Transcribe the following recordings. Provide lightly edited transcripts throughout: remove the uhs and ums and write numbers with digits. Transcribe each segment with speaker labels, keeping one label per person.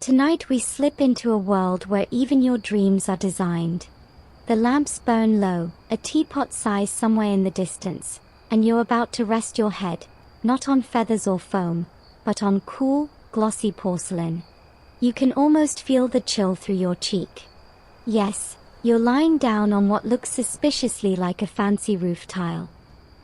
Speaker 1: Tonight we slip into a world where even your dreams are designed. The lamps burn low, a teapot sighs somewhere in the distance, and you're about to rest your head, not on feathers or foam, but on cool, glossy porcelain. You can almost feel the chill through your cheek. Yes, you're lying down on what looks suspiciously like a fancy roof tile.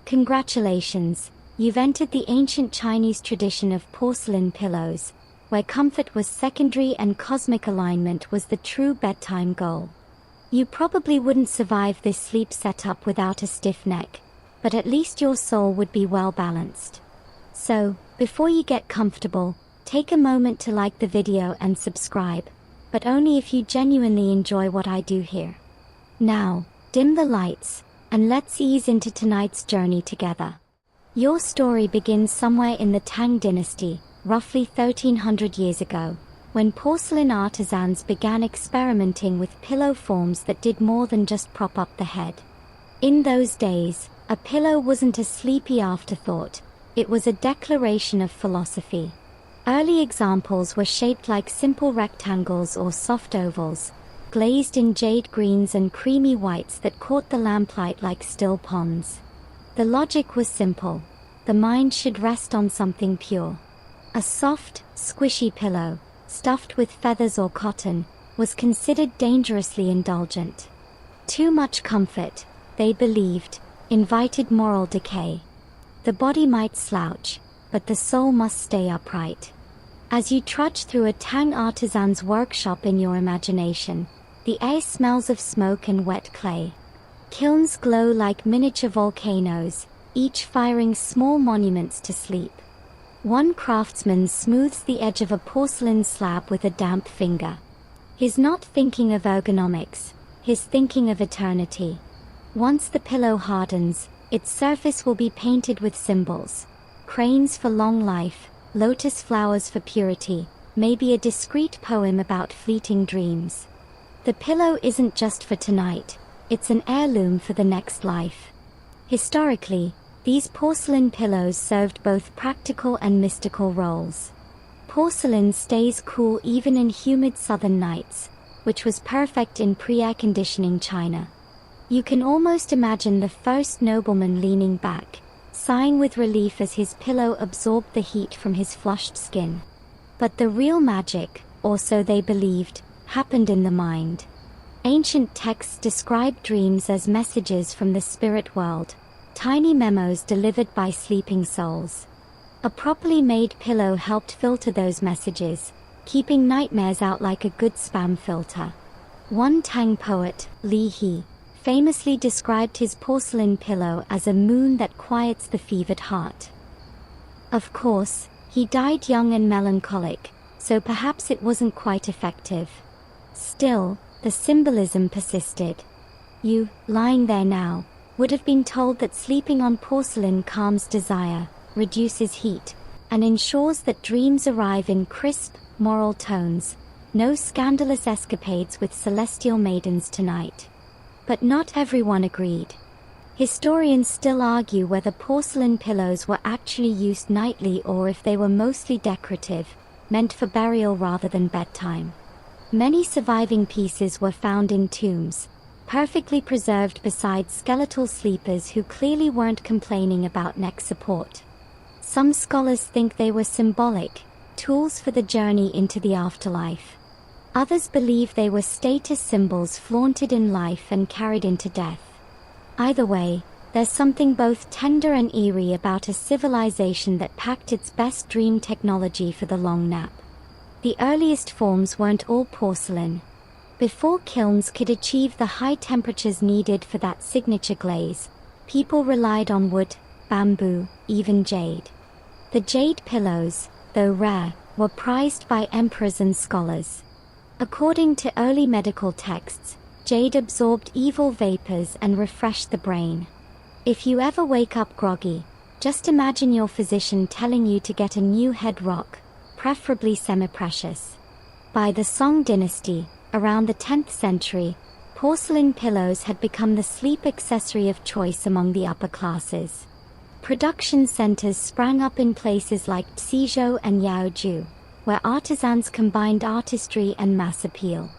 Speaker 1: Congratulations, you've entered the ancient Chinese tradition of porcelain pillows, where comfort was secondary and cosmic alignment was the true bedtime goal. You probably wouldn't survive this sleep setup without a stiff neck, but at least your soul would be well balanced. So, before you get comfortable, take a moment to like the video and subscribe, but only if you genuinely enjoy what I do here. Now, dim the lights, and let's ease into tonight's journey together. Your story begins somewhere in the Tang dynasty, roughly 1300 years ago, when porcelain artisans began experimenting with pillow forms that did more than just prop up the head. In those days, a pillow wasn't a sleepy afterthought, it was a declaration of philosophy. Early examples were shaped like simple rectangles or soft ovals, glazed in jade greens and creamy whites that caught the lamplight like still ponds. The logic was simple. The mind should rest on something pure. A soft, squishy pillow, stuffed with feathers or cotton, was considered dangerously indulgent. Too much comfort, they believed, invited moral decay. The body might slouch, but the soul must stay upright. As you trudge through a Tang artisan's workshop in your imagination, the air smells of smoke and wet clay. Kilns glow like miniature volcanoes, each firing small monuments to sleep. One craftsman smooths the edge of a porcelain slab with a damp finger. He's not thinking of ergonomics, he's thinking of eternity. Once the pillow hardens, its surface will be painted with symbols. Cranes for long life, lotus flowers for purity, maybe a discreet poem about fleeting dreams. The pillow isn't just for tonight, it's an heirloom for the next life. Historically, these porcelain pillows served both practical and mystical roles. Porcelain stays cool even in humid southern nights, which was perfect in pre-air conditioning China. You can almost imagine the first nobleman leaning back, sighing with relief as his pillow absorbed the heat from his flushed skin. But the real magic, or so they believed, happened in the mind. Ancient texts described dreams as messages from the spirit world, tiny memos delivered by sleeping souls. A properly made pillow helped filter those messages, keeping nightmares out like a good spam filter. One Tang poet, Li He, famously described his porcelain pillow as a moon that quiets the fevered heart. Of course, he died young and melancholic, so perhaps it wasn't quite effective. Still, the symbolism persisted. You, lying there now, would have been told that sleeping on porcelain calms desire, reduces heat, and ensures that dreams arrive in crisp, moral tones. No scandalous escapades with celestial maidens tonight. But not everyone agreed. Historians still argue whether porcelain pillows were actually used nightly or if they were mostly decorative, meant for burial rather than bedtime. Many surviving pieces were found in tombs, perfectly preserved beside skeletal sleepers who clearly weren't complaining about neck support. Some scholars think they were symbolic, tools for the journey into the afterlife. Others believe they were status symbols flaunted in life and carried into death. Either way, there's something both tender and eerie about a civilization that packed its best dream technology for the long nap. The earliest forms weren't all porcelain. Before kilns could achieve the high temperatures needed for that signature glaze, people relied on wood, bamboo, even jade. The jade pillows, though rare, were prized by emperors and scholars. According to early medical texts, jade absorbed evil vapors and refreshed the brain. If you ever wake up groggy, just imagine your physician telling you to get a new head rock, preferably semi-precious. By the Song dynasty, around the 10th century, porcelain pillows had become the sleep accessory of choice among the upper classes. Production centers sprang up in places like Xizhou and Yaoju. where artisans combined artistry and mass appeal.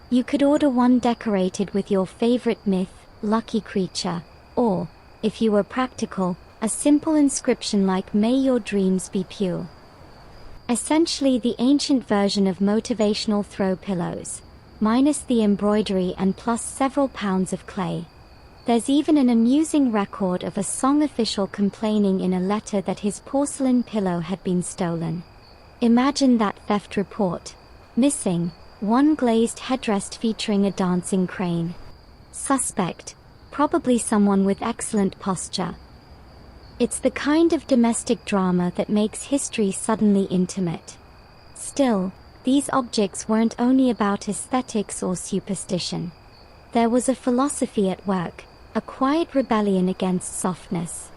Speaker 1: You could order one decorated with your favorite myth, lucky creature, or, if you were practical, a simple inscription like "May your dreams be pure." Essentially the ancient version of motivational throw pillows, minus the embroidery and plus several pounds of clay. There's even an amusing record of a Song official complaining in a letter that his porcelain pillow had been stolen. Imagine that theft report. Missing, one glazed headrest featuring a dancing crane. Suspect, probably someone with excellent posture. It's the kind of domestic drama that makes history suddenly intimate. Still, these objects weren't only about aesthetics or superstition. There was a philosophy at work, a quiet rebellion against softness.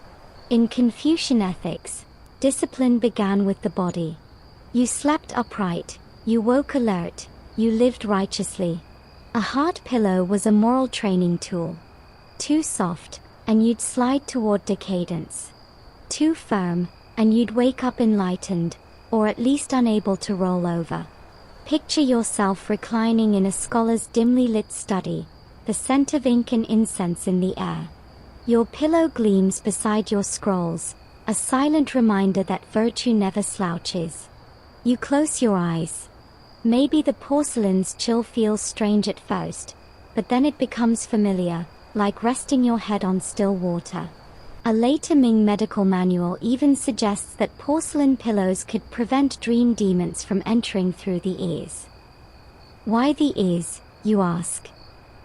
Speaker 1: In Confucian ethics, discipline began with the body. You slept upright, you woke alert, you lived righteously. A hard pillow was a moral training tool. Too soft, and you'd slide toward decadence. Too firm, and you'd wake up enlightened, or at least unable to roll over. Picture yourself reclining in a scholar's dimly lit study, the scent of ink and incense in the air. Your pillow gleams beside your scrolls, a silent reminder that virtue never slouches. You close your eyes. Maybe the porcelain's chill feels strange at first, but then it becomes familiar, like resting your head on still water. A later Ming medical manual even suggests that porcelain pillows could prevent dream demons from entering through the ears. Why the ears, you ask?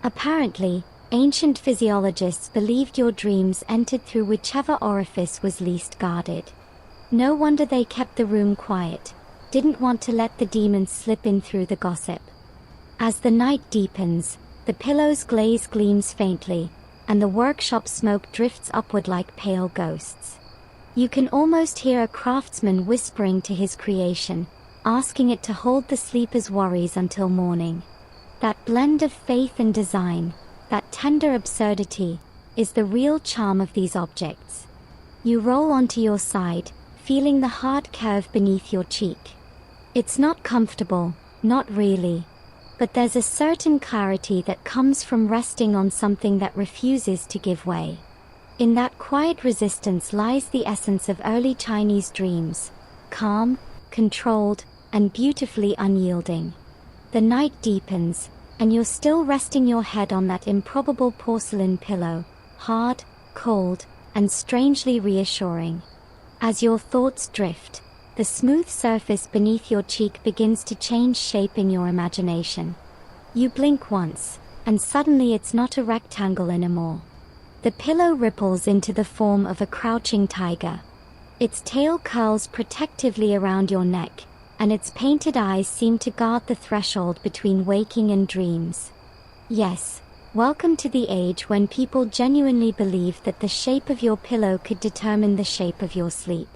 Speaker 1: Apparently, ancient physiologists believed your dreams entered through whichever orifice was least guarded. No wonder they kept the room quiet, didn't want to let the demons slip in through the gossip. As the night deepens, the pillow's glaze gleams faintly, and the workshop smoke drifts upward like pale ghosts. You can almost hear a craftsman whispering to his creation, asking it to hold the sleeper's worries until morning. That blend of faith and design, that tender absurdity, is the real charm of these objects. You roll onto your side, feeling the hard curve beneath your cheek. It's not comfortable, not really. But there's a certain clarity that comes from resting on something that refuses to give way. In that quiet resistance lies the essence of early Chinese dreams, calm, controlled, and beautifully unyielding. The night deepens, and you're still resting your head on that improbable porcelain pillow, hard, cold, and strangely reassuring. As your thoughts drift, the smooth surface beneath your cheek begins to change shape in your imagination. You blink once, and suddenly it's not a rectangle anymore. The pillow ripples into the form of a crouching tiger. Its tail curls protectively around your neck, and its painted eyes seem to guard the threshold between waking and dreams. Yes, welcome to the age when people genuinely believe that the shape of your pillow could determine the shape of your sleep.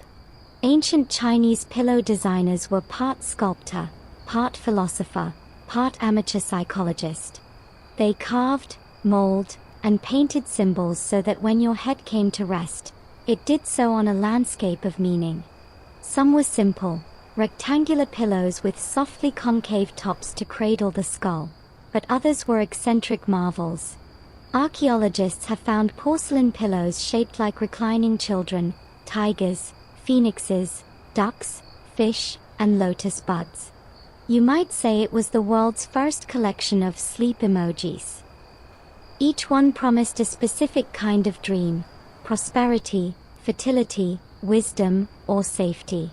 Speaker 1: Ancient Chinese pillow designers were part sculptor, part philosopher, part amateur psychologist. They carved, molded, and painted symbols so that when your head came to rest, it did so on a landscape of meaning. Some were simple, rectangular pillows with softly concave tops to cradle the skull, but others were eccentric marvels. Archaeologists have found porcelain pillows shaped like reclining children, tigers, phoenixes, ducks, fish, and lotus buds. You might say it was the world's first collection of sleep emojis. Each one promised a specific kind of dream: prosperity, fertility, wisdom, or safety.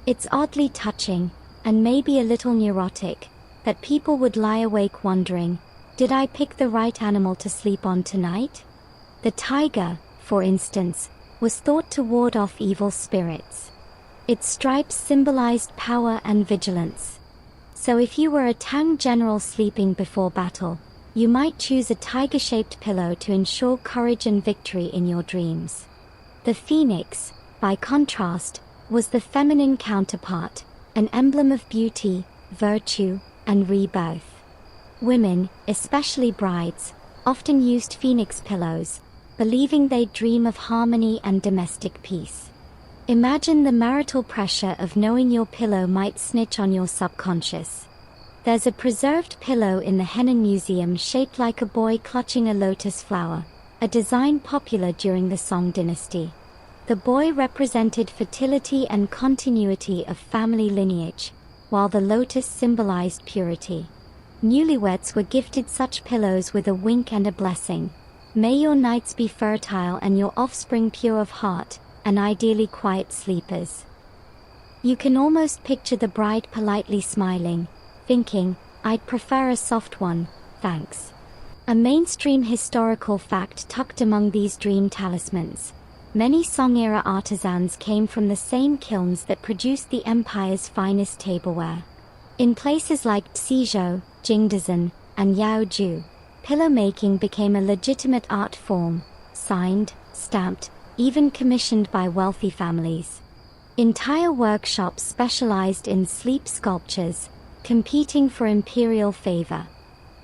Speaker 1: It's oddly touching, and maybe a little neurotic, that people would lie awake wondering, did I pick the right animal to sleep on tonight? The tiger, for instance, was thought to ward off evil spirits. Its stripes symbolized power and vigilance. So if you were a Tang general sleeping before battle, you might choose a tiger-shaped pillow to ensure courage and victory in your dreams. The phoenix, by contrast, was the feminine counterpart, an emblem of beauty, virtue, and rebirth. Women, especially brides, often used phoenix pillows, believing they'd dream of harmony and domestic peace. Imagine the marital pressure of knowing your pillow might snitch on your subconscious. There's a preserved pillow in the Henan Museum shaped like a boy clutching a lotus flower, a design popular during the Song dynasty. The boy represented fertility and continuity of family lineage, while the lotus symbolized purity. Newlyweds were gifted such pillows with a wink and a blessing. May your nights be fertile and your offspring pure of heart, and ideally quiet sleepers. You can almost picture the bride politely smiling, thinking, "I'd prefer a soft one, thanks." A mainstream historical fact tucked among these dream talismans. Many Song-era artisans came from the same kilns that produced the empire's finest tableware. In places like Xizhou, Jingdezhen, and Yaoju, pillow making became a legitimate art form, signed, stamped, even commissioned by wealthy families. Entire workshops specialized in sleep sculptures, competing for imperial favor.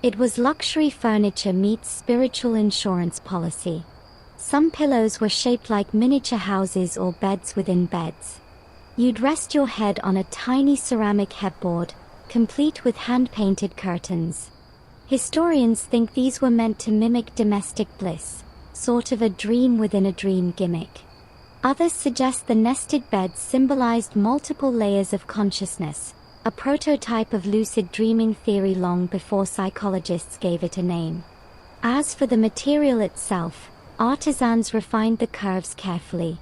Speaker 1: It was luxury furniture meets spiritual insurance policy. Some pillows were shaped like miniature houses or beds within beds. You'd rest your head on a tiny ceramic headboard, complete with hand-painted curtains. Historians think these were meant to mimic domestic bliss, sort of a dream within a dream gimmick. Others suggest the nested beds symbolized multiple layers of consciousness, a prototype of lucid dreaming theory long before psychologists gave it a name. As for the material itself, artisans refined the curves carefully.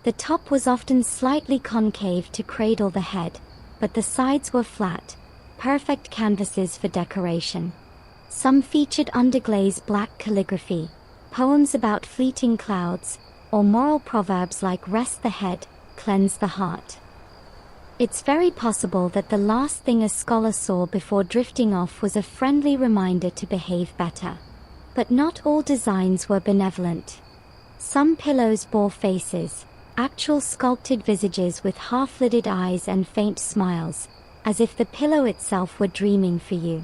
Speaker 1: The top was often slightly concave to cradle the head, but the sides were flat, perfect canvases for decoration. Some featured underglaze black calligraphy, poems about fleeting clouds, or moral proverbs like "rest the head, cleanse the heart." It's very possible that the last thing a scholar saw before drifting off was a friendly reminder to behave better. But not all designs were benevolent. Some pillows bore faces, actual sculpted visages with half-lidded eyes and faint smiles, as if the pillow itself were dreaming for you.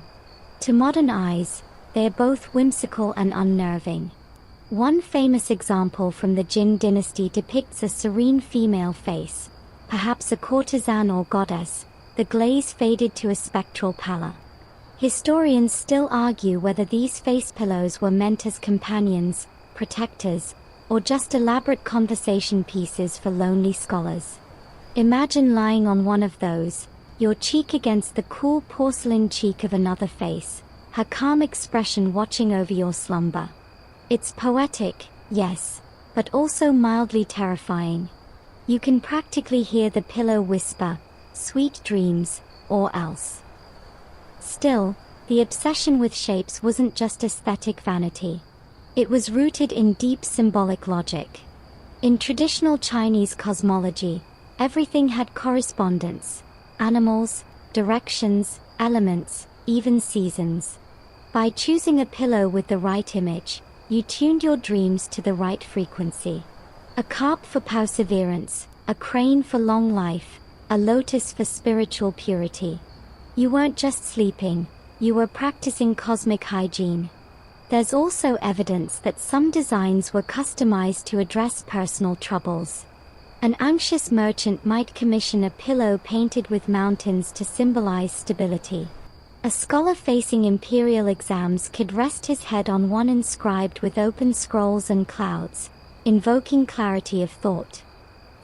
Speaker 1: To modern eyes, they are both whimsical and unnerving. One famous example from the Jin dynasty depicts a serene female face, perhaps a courtesan or goddess, the glaze faded to a spectral pallor. Historians still argue whether these face pillows were meant as companions, protectors, or just elaborate conversation pieces for lonely scholars. Imagine lying on one of those, your cheek against the cool porcelain cheek of another face, her calm expression watching over your slumber. It's poetic, yes, but also mildly terrifying. You can practically hear the pillow whisper, "Sweet dreams," or else. Still, the obsession with shapes wasn't just aesthetic vanity. It was rooted in deep symbolic logic. In traditional Chinese cosmology, everything had correspondence: animals, directions, elements, even seasons. By choosing a pillow with the right image, you tuned your dreams to the right frequency. A carp for perseverance, a crane for long life, a lotus for spiritual purity. You weren't just sleeping, you were practicing cosmic hygiene. There's also evidence that some designs were customized to address personal troubles. An anxious merchant might commission a pillow painted with mountains to symbolize stability. A scholar facing imperial exams could rest his head on one inscribed with open scrolls and clouds, invoking clarity of thought.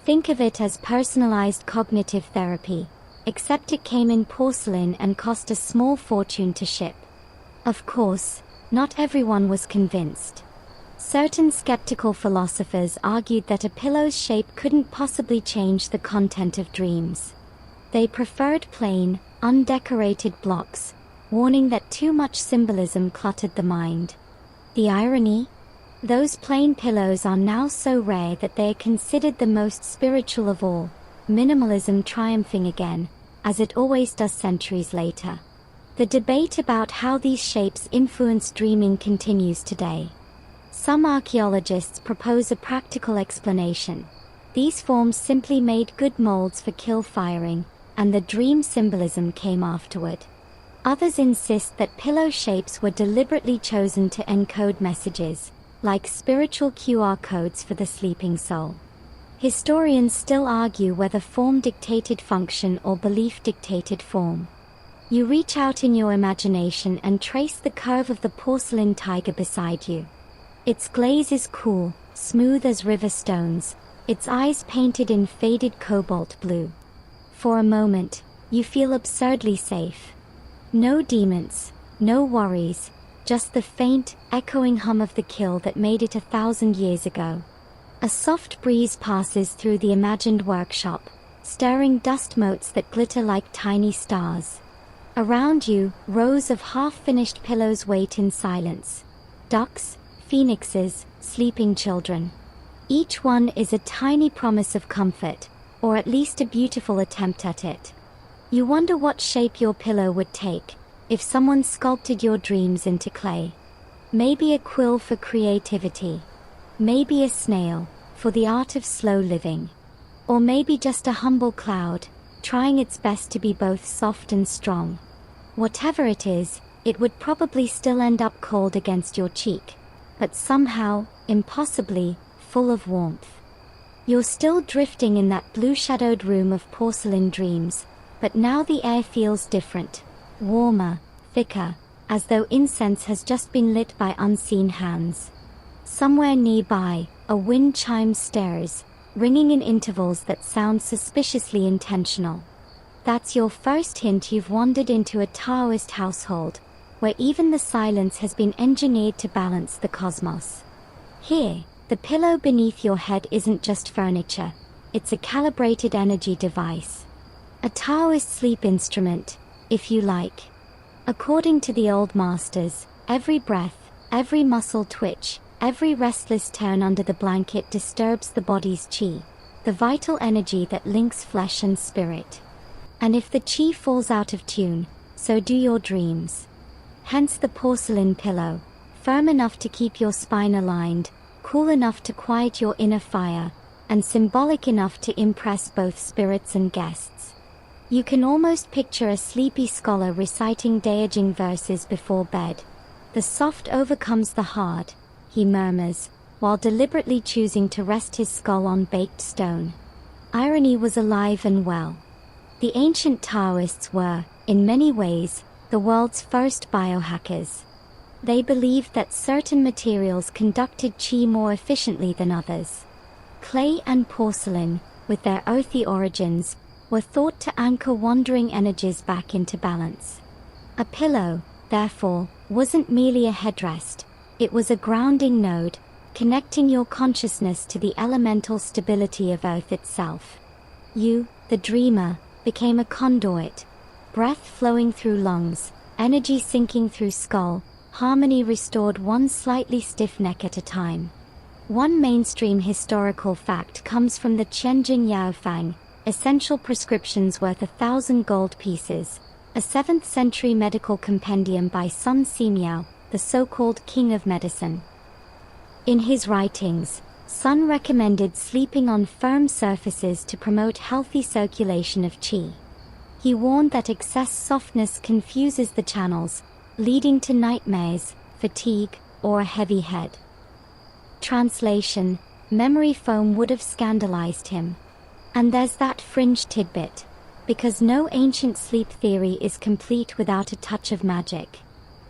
Speaker 1: Think of it as personalized cognitive therapy, except it came in porcelain and cost a small fortune to ship. Of course, not everyone was convinced. Certain skeptical philosophers argued that a pillow's shape couldn't possibly change the content of dreams. They preferred plain, undecorated blocks, warning that too much symbolism cluttered the mind. The irony? Those plain pillows are now so rare that they are considered the most spiritual of all, minimalism triumphing again, as it always does centuries later. The debate about how these shapes influence dreaming continues today. Some archaeologists propose a practical explanation. These forms simply made good molds for kill firing, and the dream symbolism came afterward. Others insist that pillow shapes were deliberately chosen to encode messages, like spiritual QR codes for the sleeping soul. Historians still argue whether form dictated function or belief dictated form. You reach out in your imagination and trace the curve of the porcelain tiger beside you. Its glaze is cool, smooth as river stones, its eyes painted in faded cobalt blue. For a moment, you feel absurdly safe. No demons, no worries, just the faint, echoing hum of the kill that made it 1,000 years ago. A soft breeze passes through the imagined workshop, stirring dust motes that glitter like tiny stars. Around you, rows of half-finished pillows wait in silence. Ducks, phoenixes, sleeping children. Each one is a tiny promise of comfort, or at least a beautiful attempt at it. You wonder what shape your pillow would take if someone sculpted your dreams into clay. Maybe a quill for creativity. Maybe a snail for the art of slow living. Or maybe just a humble cloud, trying its best to be both soft and strong. Whatever it is, it would probably still end up cold against your cheek, but somehow, impossibly, full of warmth. You're still drifting in that blue-shadowed room of porcelain dreams, but now the air feels different, warmer, thicker, as though incense has just been lit by unseen hands. Somewhere nearby, a wind chime stirs, ringing in intervals that sound suspiciously intentional. That's your first hint you've wandered into a Taoist household, where even the silence has been engineered to balance the cosmos. Here, the pillow beneath your head isn't just furniture, it's a calibrated energy device. A Taoist sleep instrument, if you like. According to the old masters, every breath, every muscle twitch, every restless turn under the blanket disturbs the body's qi, the vital energy that links flesh and spirit. And if the qi falls out of tune, so do your dreams. Hence the porcelain pillow, firm enough to keep your spine aligned, cool enough to quiet your inner fire, and symbolic enough to impress both spirits and guests. You can almost picture a sleepy scholar reciting Daijing verses before bed. The soft overcomes the hard, he murmurs, while deliberately choosing to rest his skull on baked stone. Irony was alive and well. The ancient Taoists were, in many ways, the world's first biohackers. They believed that certain materials conducted qi more efficiently than others. Clay and porcelain, with their earthy origins, were thought to anchor wandering energies back into balance. A pillow, therefore, wasn't merely a headrest. It was a grounding node, connecting your consciousness to the elemental stability of Earth itself. You, the dreamer, became a conduit, breath flowing through lungs, energy sinking through skull, harmony restored one slightly stiff neck at a time. One mainstream historical fact comes from the Qianjin Yaofang, Essential Prescriptions Worth 1,000 Gold Pieces, a 7th century medical compendium by Sun Simiao, the so-called king of medicine. In his writings, Sun recommended sleeping on firm surfaces to promote healthy circulation of qi. He warned that excess softness confuses the channels, leading to nightmares, fatigue, or a heavy head. Translation: memory foam would have scandalized him. And there's that fringe tidbit, because no ancient sleep theory is complete without a touch of magic.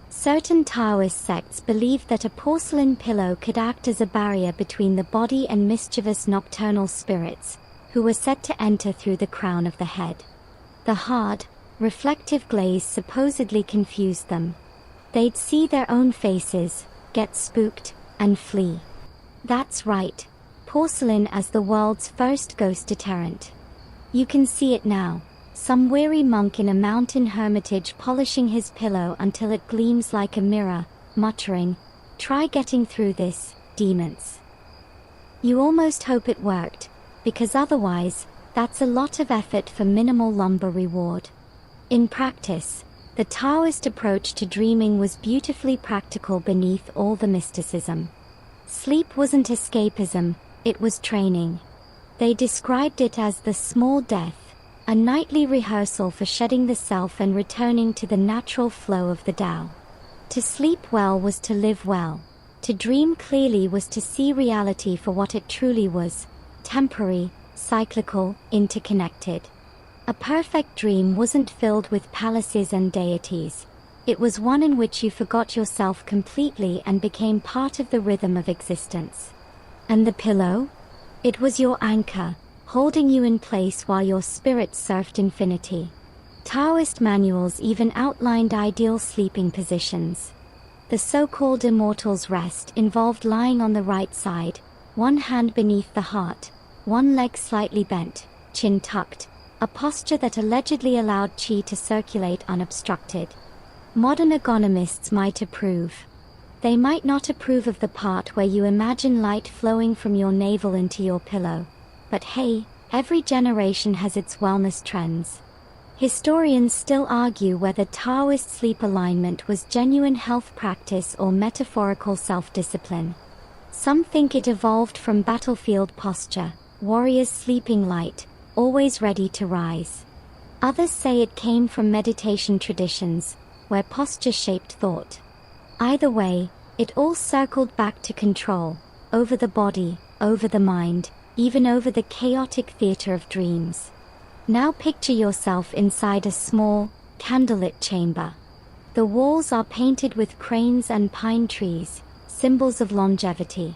Speaker 1: Certain Taoist sects believed that a porcelain pillow could act as a barrier between the body and mischievous nocturnal spirits, who were said to enter through the crown of the head. The hard, reflective glaze supposedly confused them. They'd see their own faces, get spooked, and flee. That's right, porcelain as the world's first ghost deterrent. You can see it now. Some weary monk in a mountain hermitage polishing his pillow until it gleams like a mirror, muttering, "Try getting through this, demons." You almost hope it worked, because otherwise, that's a lot of effort for minimal lumber reward. In practice, the Taoist approach to dreaming was beautifully practical beneath all the mysticism. Sleep wasn't escapism, it was training. They described it as the small death, a nightly rehearsal for shedding the self and returning to the natural flow of the Tao. To sleep well was to live well. To dream clearly was to see reality for what it truly was, temporary, cyclical, interconnected. A perfect dream wasn't filled with palaces and deities. It was one in which you forgot yourself completely and became part of the rhythm of existence. And the pillow? It was your anchor, holding you in place while your spirit surfed infinity. Taoist manuals even outlined ideal sleeping positions. The so-called immortal's rest involved lying on the right side, one hand beneath the heart, one leg slightly bent, chin tucked, a posture that allegedly allowed qi to circulate unobstructed. Modern ergonomists might approve. They might not approve of the part where you imagine light flowing from your navel into your pillow. But hey, every generation has its wellness trends. Historians still argue whether Taoist sleep alignment was genuine health practice or metaphorical self-discipline. Some think it evolved from battlefield posture, warriors sleeping light, always ready to rise. Others say it came from meditation traditions, where posture shaped thought. Either way, it all circled back to control, over the body, over the mind, even over the chaotic theater of dreams. Now picture yourself inside a small, candlelit chamber. The walls are painted with cranes and pine trees, symbols of longevity.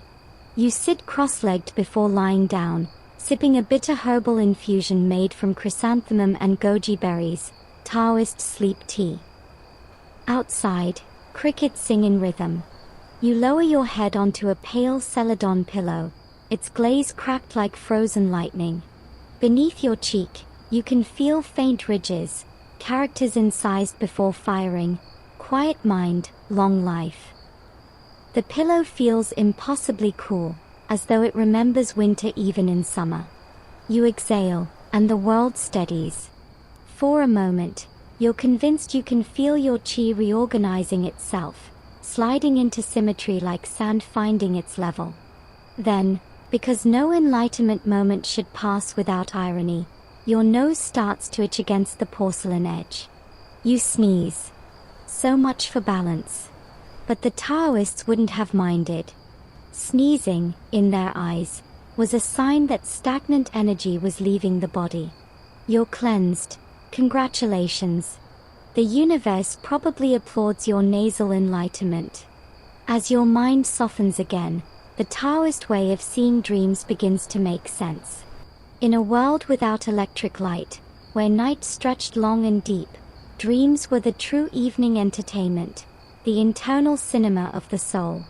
Speaker 1: You sit cross-legged before lying down, sipping a bitter herbal infusion made from chrysanthemum and goji berries, Taoist sleep tea. Outside, crickets sing in rhythm. You lower your head onto a pale celadon pillow, its glaze cracked like frozen lightning. Beneath your cheek, you can feel faint ridges, characters incised before firing, quiet mind, long life. The pillow feels impossibly cool, as though it remembers winter even in summer. You exhale, and the world steadies. For a moment, you're convinced you can feel your qi reorganizing itself, sliding into symmetry like sand finding its level. Then, because no enlightenment moment should pass without irony, your nose starts to itch against the porcelain edge. You sneeze. So much for balance. But the Taoists wouldn't have minded. Sneezing, in their eyes, was a sign that stagnant energy was leaving the body. You're cleansed. Congratulations. The universe probably applauds your nasal enlightenment. As your mind softens again, the Taoist way of seeing dreams begins to make sense. In a world without electric light, where night stretched long and deep, dreams were the true evening entertainment, the internal cinema of the soul.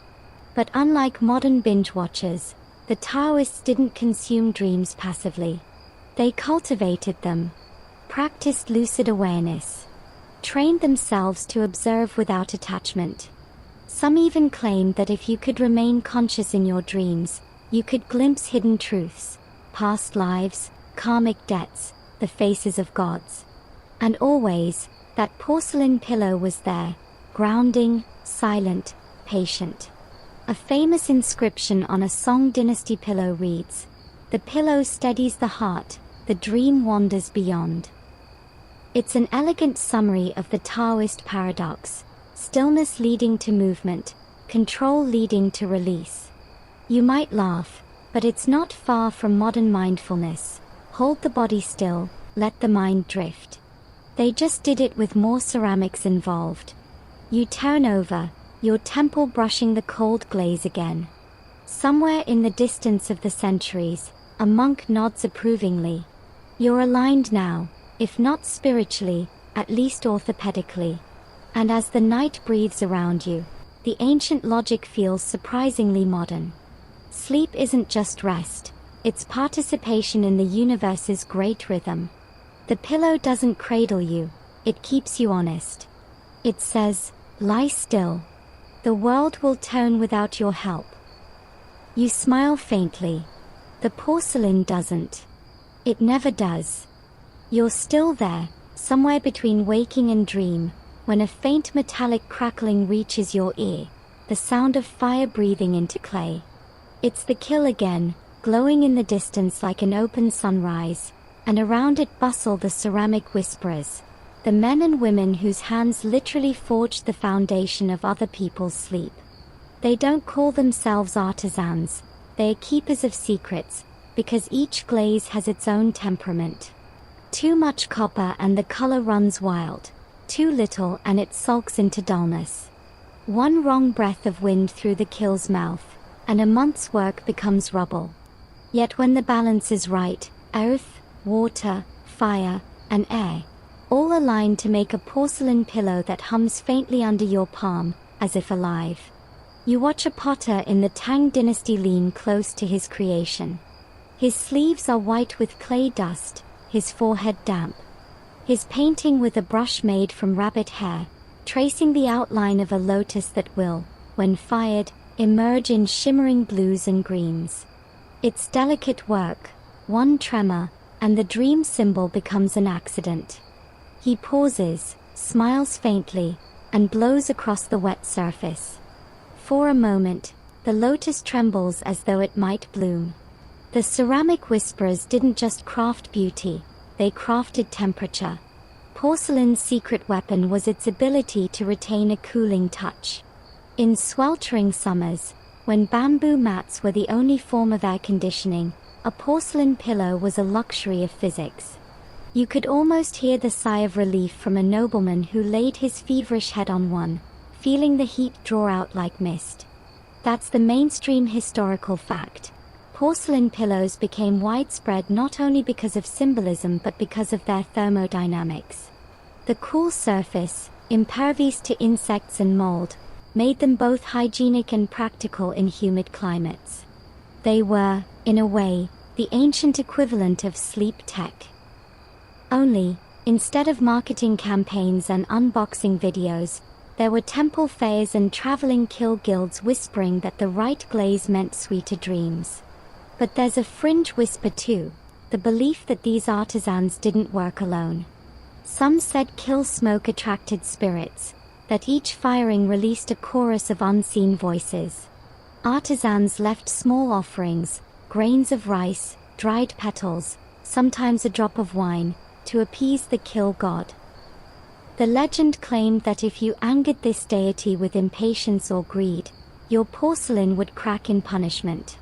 Speaker 1: But unlike modern binge watchers, the Taoists didn't consume dreams passively. They cultivated them, practiced lucid awareness, trained themselves to observe without attachment. Some even claimed that if you could remain conscious in your dreams, you could glimpse hidden truths, past lives, karmic debts, the faces of gods. And always, that porcelain pillow was there, grounding, silent, patient. A famous inscription on a Song dynasty pillow reads, "The pillow steadies the heart, the dream wanders beyond." It's an elegant summary of the Taoist paradox, stillness leading to movement, control leading to release. You might laugh, but it's not far from modern mindfulness. Hold the body still, let the mind drift. They just did it with more ceramics involved. You turn over, your temple brushing the cold glaze again. Somewhere in the distance of the centuries, a monk nods approvingly. You're aligned now, if not spiritually, at least orthopedically. And as the night breathes around you, the ancient logic feels surprisingly modern. Sleep isn't just rest, it's participation in the universe's great rhythm. The pillow doesn't cradle you, it keeps you honest. It says, lie still. The world will turn without your help. You smile faintly. The porcelain doesn't. It never does. You're still there, somewhere between waking and dream, when a faint metallic crackling reaches your ear, the sound of fire breathing into clay. It's the kill again, glowing in the distance like an open sunrise, and around it bustle the ceramic whisperers, the men and women whose hands literally forged the foundation of other people's sleep. They don't call themselves artisans, they are keepers of secrets, because each glaze has its own temperament. Too much copper and the color runs wild. Too little and it sulks into dullness. One wrong breath of wind through the kill's mouth, and a month's work becomes rubble. Yet when the balance is right, earth, water, fire, and air all align to make a porcelain pillow that hums faintly under your palm, as if alive. You watch a potter in the Tang dynasty lean close to his creation. His sleeves are white with clay dust, his forehead damp. His painting with a brush made from rabbit hair, tracing the outline of a lotus that will, when fired, emerge in shimmering blues and greens. It's delicate work, one tremor, and the dream symbol becomes an accident. He pauses, smiles faintly, and blows across the wet surface. For a moment, the lotus trembles as though it might bloom. The ceramic whisperers didn't just craft beauty, they crafted temperature. Porcelain's secret weapon was its ability to retain a cooling touch. In sweltering summers, when bamboo mats were the only form of air conditioning, a porcelain pillow was a luxury of physics. You could almost hear the sigh of relief from a nobleman who laid his feverish head on one, feeling the heat draw out like mist. That's the mainstream historical fact. Porcelain pillows became widespread not only because of symbolism but because of their thermodynamics. The cool surface, impervious to insects and mold, made them both hygienic and practical in humid climates. They were, in a way, the ancient equivalent of sleep tech. Only, instead of marketing campaigns and unboxing videos, there were temple fairs and traveling kill guilds whispering that the right glaze meant sweeter dreams. But there's a fringe whisper too, the belief that these artisans didn't work alone. Some said kill smoke attracted spirits, that each firing released a chorus of unseen voices. Artisans left small offerings, grains of rice, dried petals, sometimes a drop of wine, to appease the kill god. The legend claimed that if you angered this deity with impatience or greed, your porcelain would crack in punishment.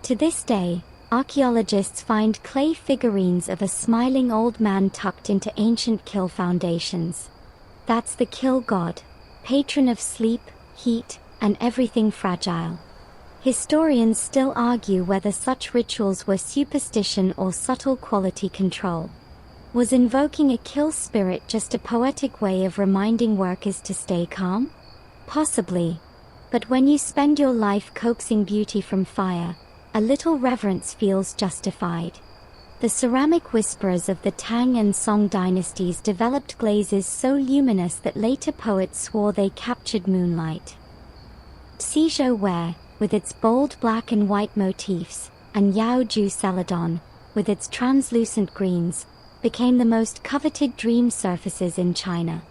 Speaker 1: To this day, archaeologists find clay figurines of a smiling old man tucked into ancient kill foundations. That's the kill god, patron of sleep, heat, and everything fragile. Historians still argue whether such rituals were superstition or subtle quality control. Was invoking a kill spirit just a poetic way of reminding workers to stay calm? Possibly. But when you spend your life coaxing beauty from fire, a little reverence feels justified. The ceramic whisperers of the Tang and Song dynasties developed glazes so luminous that later poets swore they captured moonlight. Suzhou ware, with its bold black and white motifs, and Yaoju celadon, with its translucent greens, became the most coveted dream surfaces in China.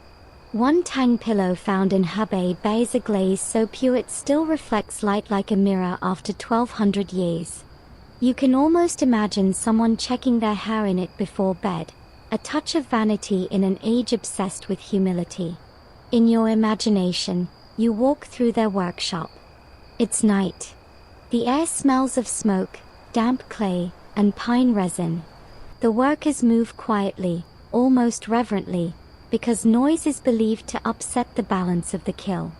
Speaker 1: One Tang pillow found in Hebei bears a glaze so pure it still reflects light like a mirror after 1200 years. You can almost imagine someone checking their hair in it before bed, a touch of vanity in an age obsessed with humility. In your imagination, you walk through their workshop. It's night. The air smells of smoke, damp clay, and pine resin. The workers move quietly, almost reverently, because noise is believed to upset the balance of the kill.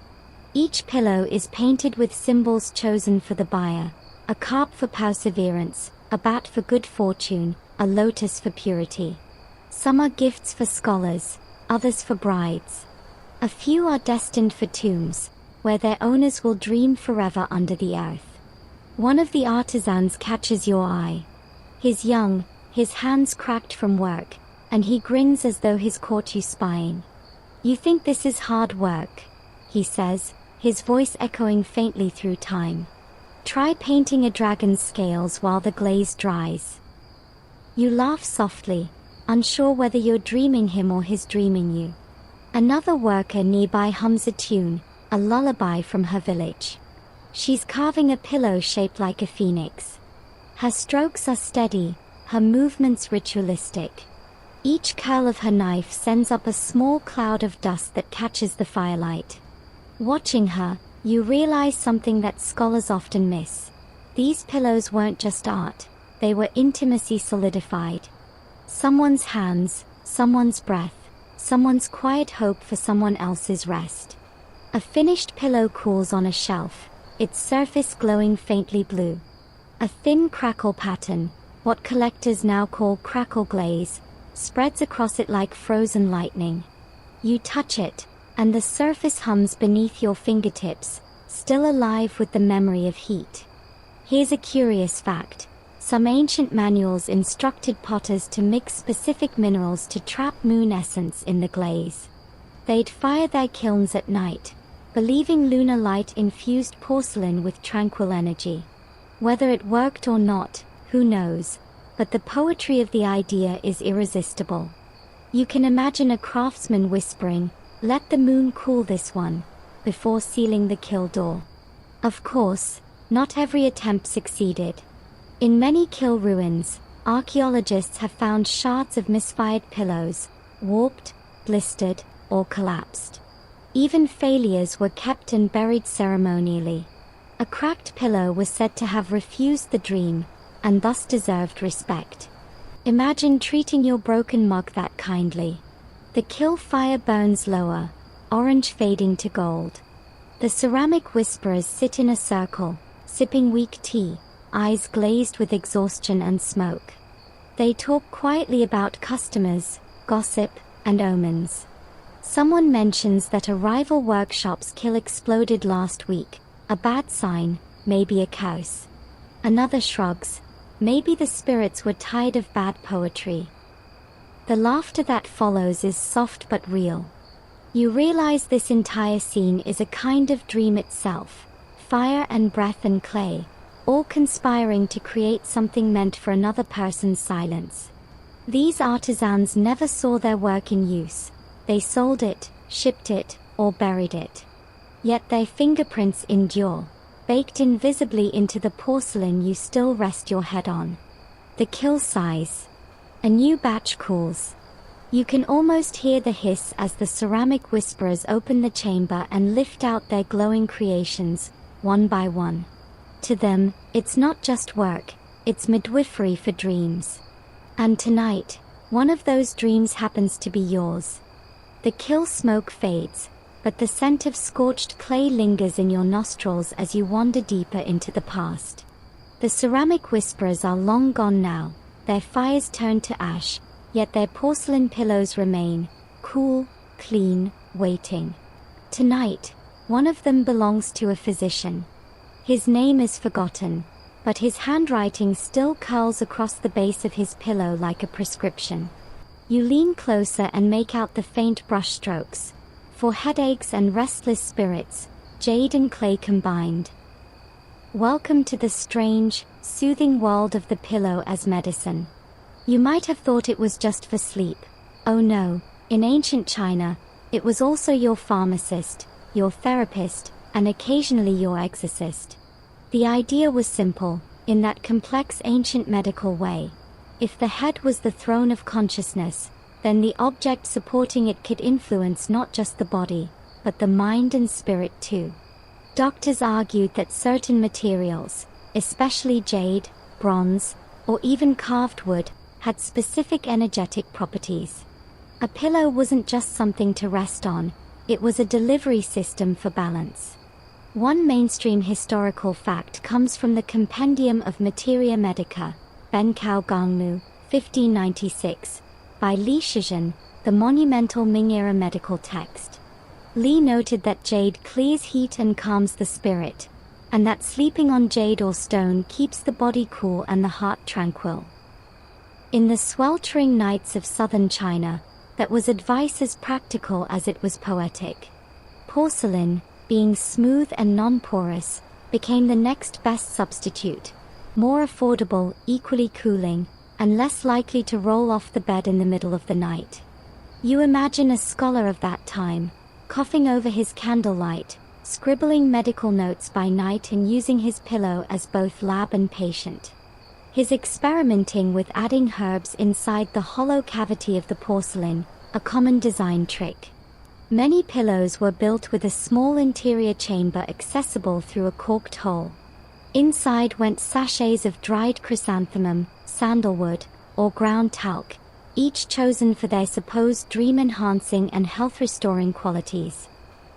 Speaker 1: Each pillow is painted with symbols chosen for the buyer: a carp for perseverance, a bat for good fortune, a lotus for purity. Some are gifts for scholars, others for brides. A few are destined for tombs, where their owners will dream forever under the earth. One of the artisans catches your eye. He's young, his hands cracked from work, and he grins as though he's caught you spying. You think this is hard work, he says, his voice echoing faintly through time. Try painting a dragon's scales while the glaze dries. You laugh softly, unsure whether you're dreaming him or he's dreaming you. Another worker nearby hums a tune, a lullaby from her village. She's carving a pillow shaped like a phoenix. Her strokes are steady, her movements ritualistic. Each curl of her knife sends up a small cloud of dust that catches the firelight. Watching her, you realize something that scholars often miss. These pillows weren't just art, they were intimacy solidified. Someone's hands, someone's breath, someone's quiet hope for someone else's rest. A finished pillow cools on a shelf, its surface glowing faintly blue. A thin crackle pattern, what collectors now call crackle glaze, spreads across it like frozen lightning. You touch it, and the surface hums beneath your fingertips, still alive with the memory of heat. Here's a curious fact. Some ancient manuals instructed potters to mix specific minerals to trap moon essence in the glaze. They'd fire their kilns at night, believing lunar light infused porcelain with tranquil energy. Whether it worked or not, who knows, but the poetry of the idea is irresistible. You can imagine a craftsman whispering, "Let the moon cool this one," before sealing the kill door. Of course, not every attempt succeeded. In many kill ruins, archaeologists have found shards of misfired pillows, warped, blistered, or collapsed. Even failures were kept and buried ceremonially. A cracked pillow was said to have refused the dream, and thus deserved respect. Imagine treating your broken mug that kindly. The kill fire burns lower, orange fading to gold. The ceramic whisperers sit in a circle, sipping weak tea, eyes glazed with exhaustion and smoke. They talk quietly about customers, gossip, and omens. Someone mentions that a rival workshop's kill exploded last week, a bad sign, maybe a curse. Another shrugs, maybe the spirits were tired of bad poetry. The laughter that follows is soft but real. You realize this entire scene is a kind of dream itself, fire and breath and clay, all conspiring to create something meant for another person's silence. These artisans never saw their work in use. They sold it, shipped it, or buried it. Yet their fingerprints endure, baked invisibly into the porcelain you still rest your head on. The kill sighs. A new batch cools. You can almost hear the hiss as the ceramic whisperers open the chamber and lift out their glowing creations, one by one. To them, it's not just work, it's midwifery for dreams. And tonight, one of those dreams happens to be yours. The kill smoke fades, but the scent of scorched clay lingers in your nostrils as you wander deeper into the past. The ceramic whisperers are long gone now, their fires turned to ash, yet their porcelain pillows remain, cool, clean, waiting. Tonight, one of them belongs to a physician. His name is forgotten, but his handwriting still curls across the base of his pillow like a prescription. You lean closer and make out the faint brushstrokes. For headaches and restless spirits, jade and clay combined. Welcome to the strange, soothing world of the pillow as medicine. You might have thought it was just for sleep. Oh no, in ancient China, it was also your pharmacist, your therapist, and occasionally your exorcist. The idea was simple, in that complex ancient medical way. If the head was the throne of consciousness, then the object supporting it could influence not just the body, but the mind and spirit too. Doctors argued that certain materials, especially jade, bronze, or even carved wood, had specific energetic properties. A pillow wasn't just something to rest on, it was a delivery system for balance. One mainstream historical fact comes from the Compendium of Materia Medica, Benkao Gongmu, 1596, by Li Shizhen, the monumental Ming-era medical text. Li noted that jade clears heat and calms the spirit, and that sleeping on jade or stone keeps the body cool and the heart tranquil. In the sweltering nights of southern China, that was advice as practical as it was poetic. Porcelain, being smooth and non-porous, became the next best substitute, more affordable, equally cooling, and less likely to roll off the bed in the middle of the night. You imagine a scholar of that time, coughing over his candlelight, scribbling medical notes by night and using his pillow as both lab and patient. His experimenting with adding herbs inside the hollow cavity of the porcelain, a common design trick. Many pillows were built with a small interior chamber accessible through a corked hole. Inside went sachets of dried chrysanthemum, sandalwood, or ground talc, each chosen for their supposed dream-enhancing and health-restoring qualities.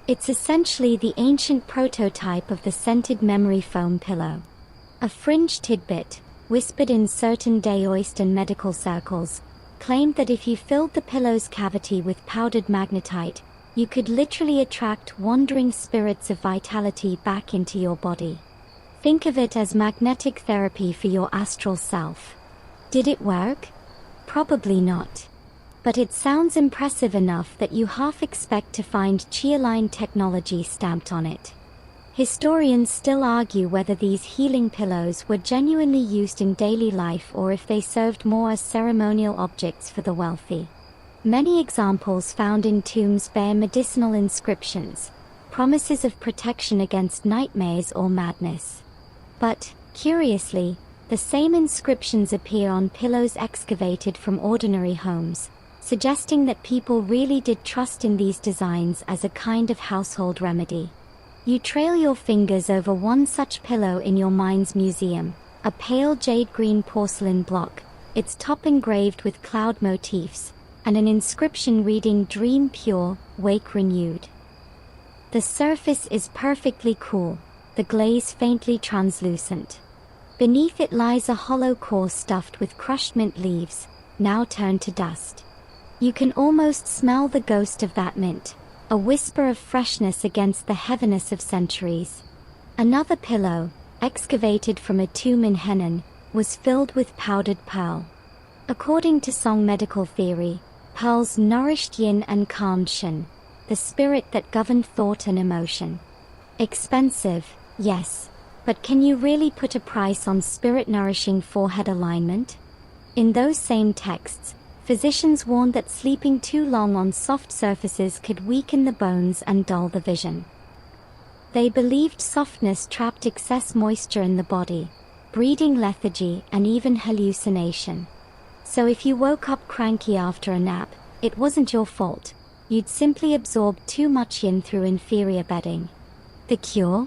Speaker 1: It's essentially the ancient prototype of the scented memory foam pillow. A fringe tidbit, whispered in certain Daoist and medical circles, claimed that if you filled the pillow's cavity with powdered magnetite, you could literally attract wandering spirits of vitality back into your body. Think of it as magnetic therapy for your astral self. Did it work? Probably not. But it sounds impressive enough that you half expect to find chia-line technology stamped on it. Historians still argue whether these healing pillows were genuinely used in daily life or if they served more as ceremonial objects for the wealthy. Many examples found in tombs bear medicinal inscriptions, promises of protection against nightmares or madness. But, curiously, the same inscriptions appear on pillows excavated from ordinary homes, suggesting that people really did trust in these designs as a kind of household remedy. You trail your fingers over one such pillow in your mind's museum, a pale jade green porcelain block, its top engraved with cloud motifs, and an inscription reading "Dream pure, wake renewed." The surface is perfectly cool, the glaze faintly translucent. Beneath it lies a hollow core stuffed with crushed mint leaves, now turned to dust. You can almost smell the ghost of that mint, a whisper of freshness against the heaviness of centuries. Another pillow, excavated from a tomb in Henan, was filled with powdered pearl. According to Song medical theory, pearls nourished yin and calmed shin, the spirit that governed thought and emotion. Expensive, yes, but can you really put a price on spirit-nourishing forehead alignment? In those same texts, physicians warned that sleeping too long on soft surfaces could weaken the bones and dull the vision. They believed softness trapped excess moisture in the body, breeding lethargy and even hallucination. So if you woke up cranky after a nap, it wasn't your fault. You'd simply absorbed too much yin through inferior bedding. The cure?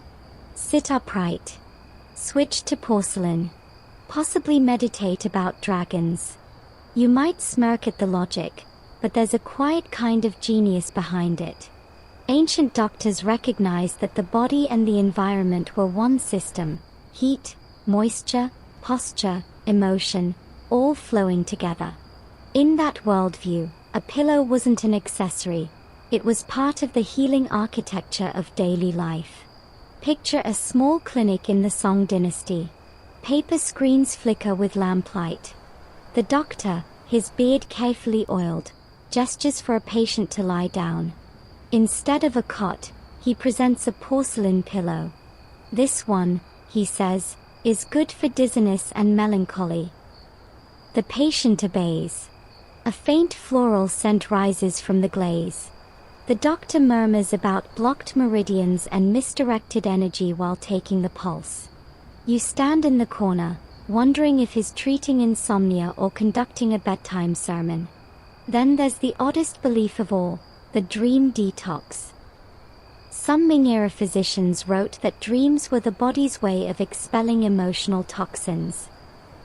Speaker 1: Sit upright. Switch to porcelain. Possibly meditate about dragons. You might smirk at the logic, but there's a quiet kind of genius behind it. Ancient doctors recognized that the body and the environment were one system: heat, moisture, posture, emotion, all flowing together. In that worldview, a pillow wasn't an accessory, it was part of the healing architecture of daily life. Picture a small clinic in the Song dynasty. Paper screens flicker with lamplight. The doctor, his beard carefully oiled, gestures for a patient to lie down. Instead of a cot, he presents a porcelain pillow. "This one," he says, "is good for dizziness and melancholy." The patient obeys. A faint floral scent rises from the glaze. The doctor murmurs about blocked meridians and misdirected energy while taking the pulse. You stand in the corner, wondering if he's treating insomnia or conducting a bedtime sermon. Then there's the oddest belief of all, the dream detox. Some Ming-era physicians wrote that dreams were the body's way of expelling emotional toxins.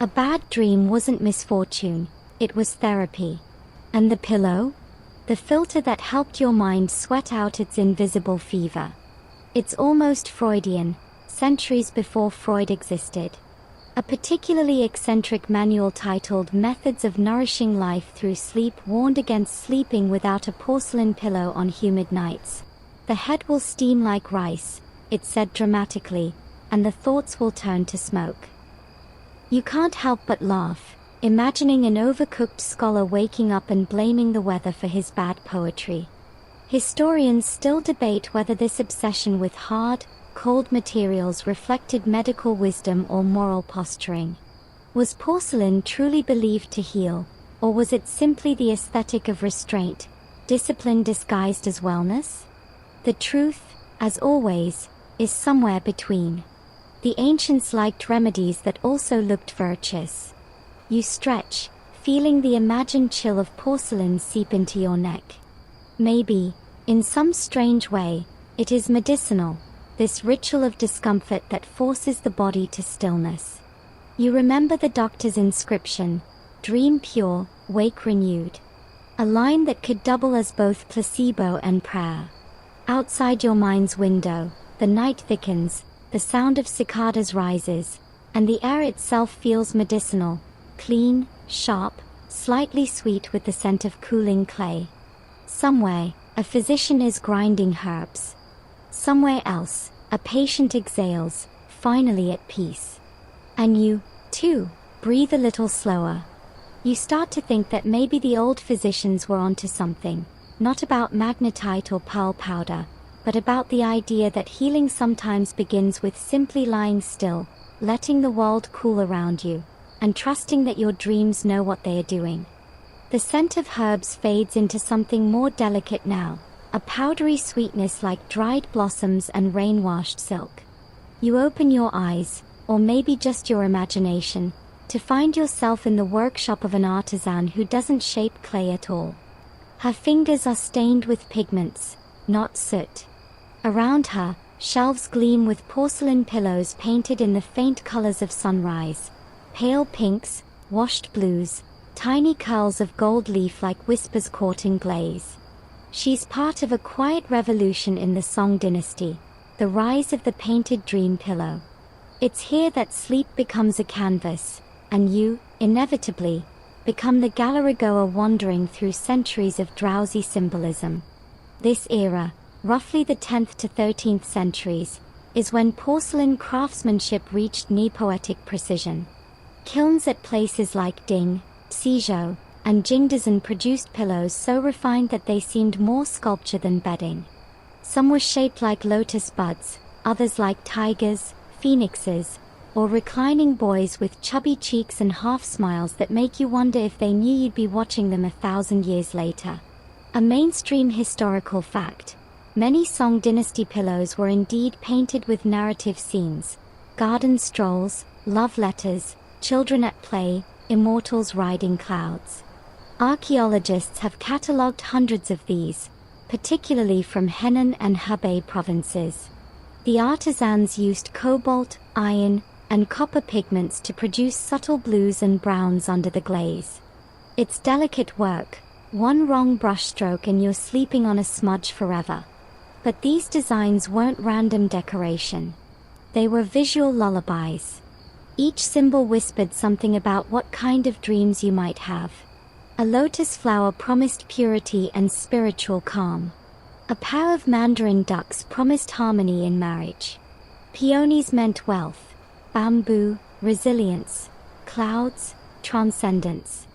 Speaker 1: A bad dream wasn't misfortune, it was therapy. And the pillow? The filter that helped your mind sweat out its invisible fever. It's almost Freudian, centuries before Freud existed. A particularly eccentric manual titled "Methods of Nourishing Life Through Sleep" warned against sleeping without a porcelain pillow on humid nights. "The head will steam like rice," it said dramatically, "and the thoughts will turn to smoke." You can't help but laugh, imagining an overcooked scholar waking up and blaming the weather for his bad poetry. Historians still debate whether this obsession with hard, cold materials reflected medical wisdom or moral posturing. Was porcelain truly believed to heal, or was it simply the aesthetic of restraint, discipline disguised as wellness? The truth, as always, is somewhere between. The ancients liked remedies that also looked virtuous. You stretch, feeling the imagined chill of porcelain seep into your neck. Maybe, in some strange way, it is medicinal, this ritual of discomfort that forces the body to stillness. You remember the doctor's inscription, "Dream pure, wake renewed." A line that could double as both placebo and prayer. Outside your mind's window, the night thickens, the sound of cicadas rises, and the air itself feels medicinal, clean, sharp, slightly sweet with the scent of cooling clay. Somewhere, a physician is grinding herbs. Somewhere else, a patient exhales, finally at peace. And you, too, breathe a little slower. You start to think that maybe the old physicians were onto something, not about magnetite or pearl powder, but about the idea that healing sometimes begins with simply lying still, letting the world cool around you, and trusting that your dreams know what they are doing. The scent of herbs fades into something more delicate now, a powdery sweetness like dried blossoms and rain-washed silk. You open your eyes, or maybe just your imagination, to find yourself in the workshop of an artisan who doesn't shape clay at all. Her fingers are stained with pigments, not soot. Around her, shelves gleam with porcelain pillows painted in the faint colors of sunrise, pale pinks, washed blues, tiny curls of gold leaf like whispers caught in glaze. She's part of a quiet revolution in the Song dynasty, the rise of the painted dream pillow. It's here that sleep becomes a canvas, and you, inevitably, become the gallery-goer wandering through centuries of drowsy symbolism. This era, roughly the 10th to 13th centuries, is when porcelain craftsmanship reached near-poetic precision. Kilns at places like Ding, Suzhou, and Jingdezhen produced pillows so refined that they seemed more sculpture than bedding. Some were shaped like lotus buds, others like tigers, phoenixes, or reclining boys with chubby cheeks and half-smiles that make you wonder if they knew you'd be watching them 1,000 years later. A mainstream historical fact: many Song dynasty pillows were indeed painted with narrative scenes, garden strolls, love letters, children at play, immortals riding clouds. Archaeologists have catalogued hundreds of these, particularly from Henan and Hebei provinces. The artisans used cobalt, iron, and copper pigments to produce subtle blues and browns under the glaze. It's delicate work, one wrong brushstroke and you're sleeping on a smudge forever. But these designs weren't random decoration. They were visual lullabies. Each symbol whispered something about what kind of dreams you might have. A lotus flower promised purity and spiritual calm. A pair of mandarin ducks promised harmony in marriage. Peonies meant wealth. Bamboo, resilience. Clouds, transcendence.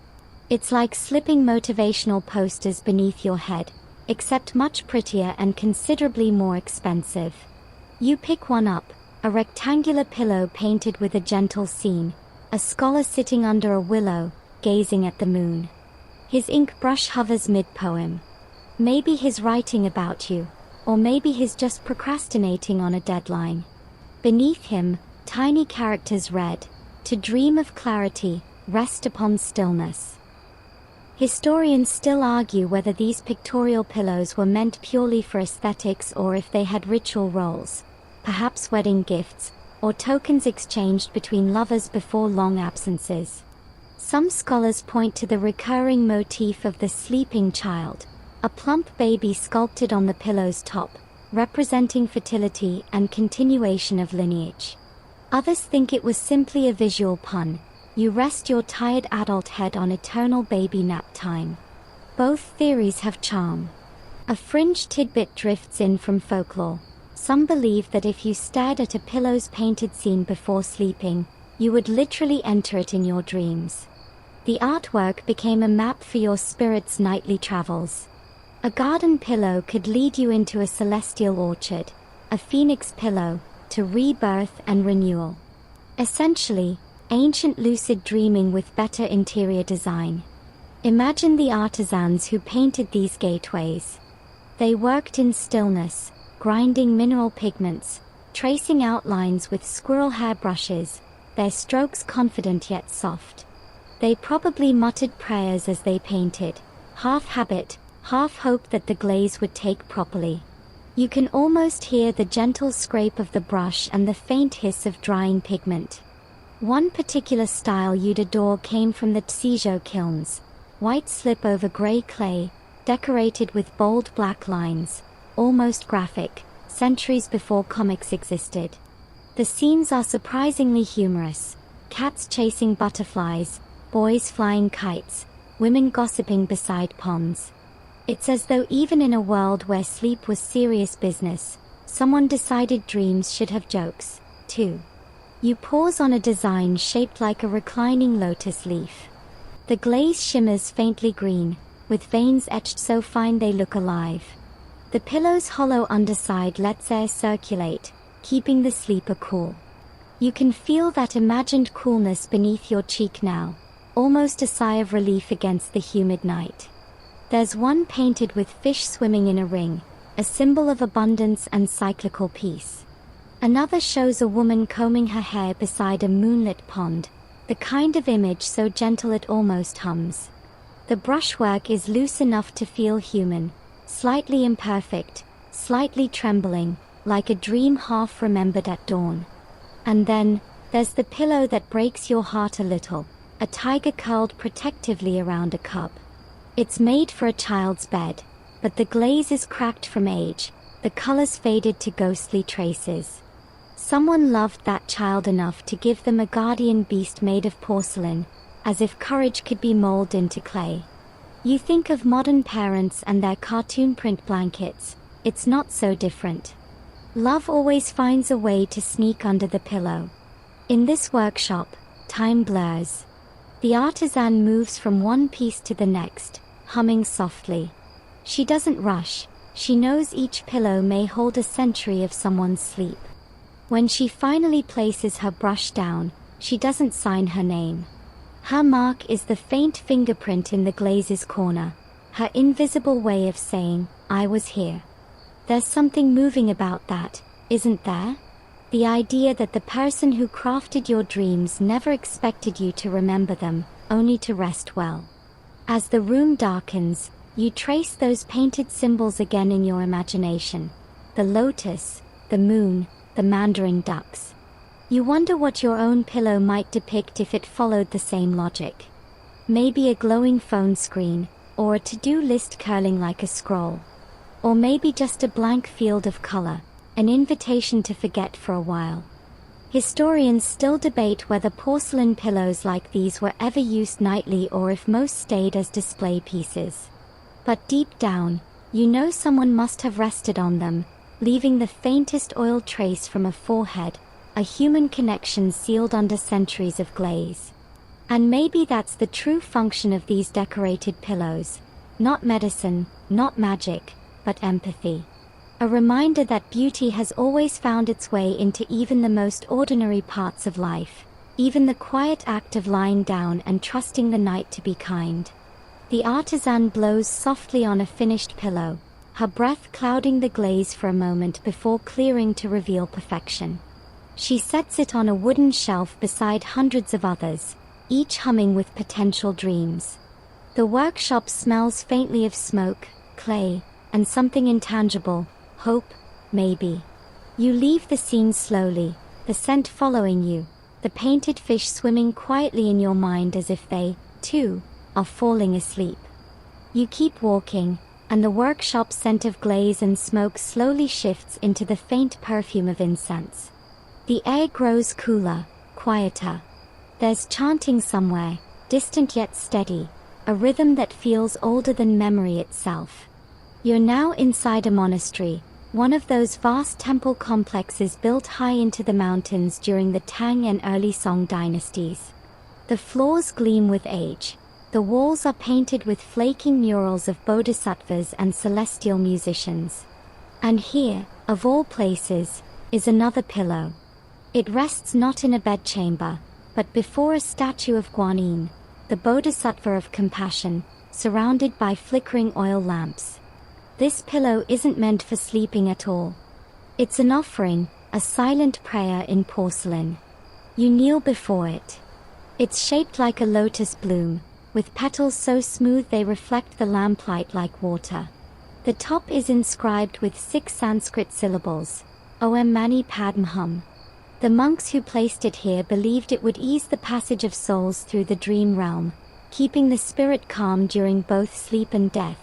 Speaker 1: It's like slipping motivational posters beneath your head, except much prettier and considerably more expensive. You pick one up, a rectangular pillow painted with a gentle scene, a scholar sitting under a willow, gazing at the moon. His ink brush hovers mid-poem. Maybe he's writing about you, or maybe he's just procrastinating on a deadline. Beneath him, tiny characters read, "To dream of clarity, rest upon stillness." Historians still argue whether these pictorial pillows were meant purely for aesthetics or if they had ritual roles, perhaps wedding gifts, or tokens exchanged between lovers before long absences. Some scholars point to the recurring motif of the sleeping child, a plump baby sculpted on the pillow's top, representing fertility and continuation of lineage. Others think it was simply a visual pun. You rest your tired adult head on eternal baby nap time. Both theories have charm. A fringe tidbit drifts in from folklore. Some believe that if you stared at a pillow's painted scene before sleeping, you would literally enter it in your dreams. The artwork became a map for your spirit's nightly travels. A garden pillow could lead you into a celestial orchard, a phoenix pillow, to rebirth and renewal. Essentially, ancient lucid dreaming with better interior design. Imagine the artisans who painted these gateways. They worked in stillness, grinding mineral pigments, tracing outlines with squirrel hair brushes, their strokes confident yet soft. They probably muttered prayers as they painted, half habit, half hope that the glaze would take properly. You can almost hear the gentle scrape of the brush and the faint hiss of drying pigment. One particular style you'd adore came from the Tsijo kilns. White slip over gray clay, decorated with bold black lines, almost graphic, centuries before comics existed. The scenes are surprisingly humorous. Cats chasing butterflies, boys flying kites, women gossiping beside ponds. It's as though even in a world where sleep was serious business, someone decided dreams should have jokes, too. You pause on a design shaped like a reclining lotus leaf. The glaze shimmers faintly green, with veins etched so fine they look alive. The pillow's hollow underside lets air circulate, keeping the sleeper cool. You can feel that imagined coolness beneath your cheek now, almost a sigh of relief against the humid night. There's one painted with fish swimming in a ring, a symbol of abundance and cyclical peace. Another shows a woman combing her hair beside a moonlit pond, the kind of image so gentle it almost hums. The brushwork is loose enough to feel human, slightly imperfect, slightly trembling, like a dream half remembered at dawn. And then, there's the pillow that breaks your heart a little, a tiger curled protectively around a cub. It's made for a child's bed, but the glaze is cracked from age, the colors faded to ghostly traces. Someone loved that child enough to give them a guardian beast made of porcelain, as if courage could be molded into clay. You think of modern parents and their cartoon print blankets, it's not so different. Love always finds a way to sneak under the pillow. In this workshop, time blurs. The artisan moves from one piece to the next, humming softly. She doesn't rush, she knows each pillow may hold a century of someone's sleep. When she finally places her brush down, she doesn't sign her name. Her mark is the faint fingerprint in the glaze's corner, her invisible way of saying, "I was here." There's something moving about that, isn't there? The idea that the person who crafted your dreams never expected you to remember them, only to rest well. As the room darkens, you trace those painted symbols again in your imagination. The lotus, the moon, the mandarin ducks. You wonder what your own pillow might depict if it followed the same logic. Maybe a glowing phone screen, or a to-do list curling like a scroll. Or maybe just a blank field of color, an invitation to forget for a while. Historians still debate whether porcelain pillows like these were ever used nightly or if most stayed as display pieces. But deep down, you know someone must have rested on them, leaving the faintest oil trace from a forehead, a human connection sealed under centuries of glaze. And maybe that's the true function of these decorated pillows. Not medicine, not magic, but empathy. A reminder that beauty has always found its way into even the most ordinary parts of life, even the quiet act of lying down and trusting the night to be kind. The artisan blows softly on a finished pillow, her breath clouding the glaze for a moment before clearing to reveal perfection. She sets it on a wooden shelf beside hundreds of others, each humming with potential dreams. The workshop smells faintly of smoke, clay, and something intangible, hope, maybe. You leave the scene slowly, the scent following you, the painted fish swimming quietly in your mind as if they, too, are falling asleep. You keep walking, and the workshop scent of glaze and smoke slowly shifts into the faint perfume of incense. The air grows cooler, quieter. There's chanting somewhere, distant yet steady, a rhythm that feels older than memory itself. You're now inside a monastery, one of those vast temple complexes built high into the mountains during the Tang and early Song dynasties. The floors gleam with age. The walls are painted with flaking murals of bodhisattvas and celestial musicians. And here, of all places, is another pillow. It rests not in a bedchamber, but before a statue of Guanyin, the bodhisattva of compassion, surrounded by flickering oil lamps. This pillow isn't meant for sleeping at all. It's an offering, a silent prayer in porcelain. You kneel before it. It's shaped like a lotus bloom, with petals so smooth they reflect the lamplight like water. The top is inscribed with 6 Sanskrit syllables, Om Mani Padme Hum. The monks who placed it here believed it would ease the passage of souls through the dream realm, keeping the spirit calm during both sleep and death,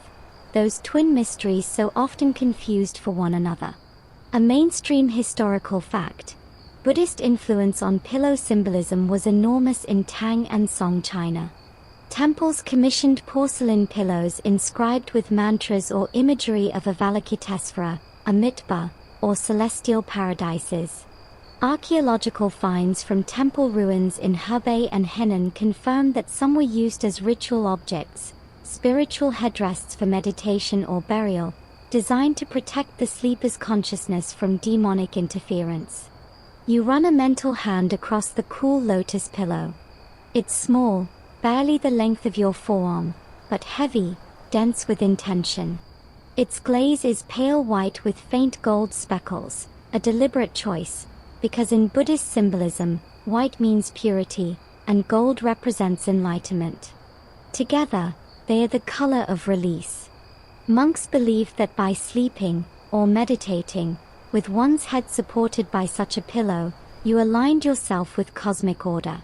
Speaker 1: those twin mysteries so often confused for one another. A mainstream historical fact: Buddhist influence on pillow symbolism was enormous in Tang and Song China. Temples commissioned porcelain pillows inscribed with mantras or imagery of Avalokitesvara, Amitabha, or celestial paradises. Archaeological finds from temple ruins in Hebei and Henan confirm that some were used as ritual objects, spiritual headrests for meditation or burial, designed to protect the sleeper's consciousness from demonic interference. You run a mental hand across the cool lotus pillow. It's small, barely the length of your forearm, but heavy, dense with intention. Its glaze is pale white with faint gold speckles, a deliberate choice, because in Buddhist symbolism, white means purity, and gold represents enlightenment. Together, they are the color of release. Monks believed that by sleeping, or meditating, with one's head supported by such a pillow, you aligned yourself with cosmic order.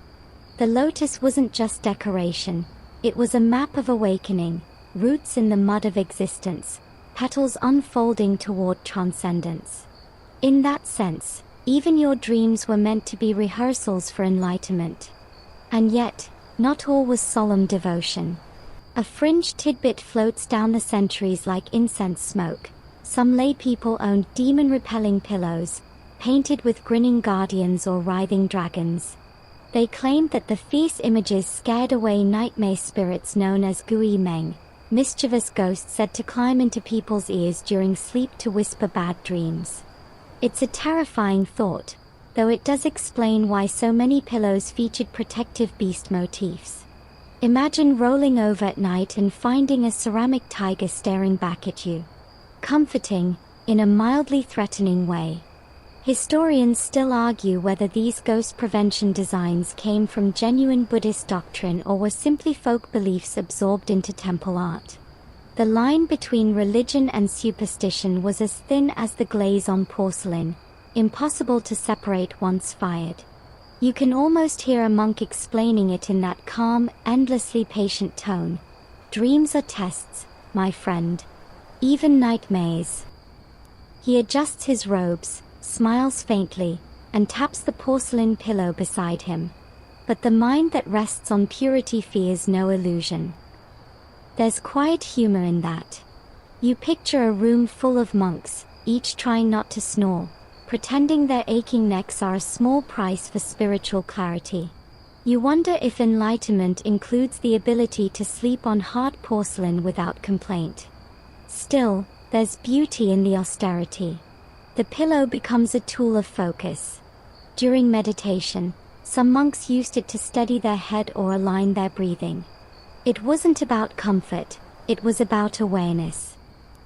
Speaker 1: The lotus wasn't just decoration, it was a map of awakening, roots in the mud of existence, petals unfolding toward transcendence. In that sense, even your dreams were meant to be rehearsals for enlightenment. And yet, not all was solemn devotion. A fringe tidbit floats down the centuries like incense smoke. Some lay people owned demon-repelling pillows, painted with grinning guardians or writhing dragons. They claimed that the fierce images scared away nightmare spirits known as Gui Meng, mischievous ghosts said to climb into people's ears during sleep to whisper bad dreams. It's a terrifying thought, though it does explain why so many pillows featured protective beast motifs. Imagine rolling over at night and finding a ceramic tiger staring back at you. Comforting, in a mildly threatening way. Historians still argue whether these ghost prevention designs came from genuine Buddhist doctrine or were simply folk beliefs absorbed into temple art. The line between religion and superstition was as thin as the glaze on porcelain, impossible to separate once fired. You can almost hear a monk explaining it in that calm, endlessly patient tone. Dreams are tests, my friend. Even nightmares. He adjusts his robes, smiles faintly, and taps the porcelain pillow beside him. But the mind that rests on purity fears no illusion. There's quiet humor in that. You picture a room full of monks, each trying not to snore, pretending their aching necks are a small price for spiritual clarity. You wonder if enlightenment includes the ability to sleep on hard porcelain without complaint. Still, there's beauty in the austerity. The pillow becomes a tool of focus. During meditation, some monks used it to steady their head or align their breathing. It wasn't about comfort, it was about awareness.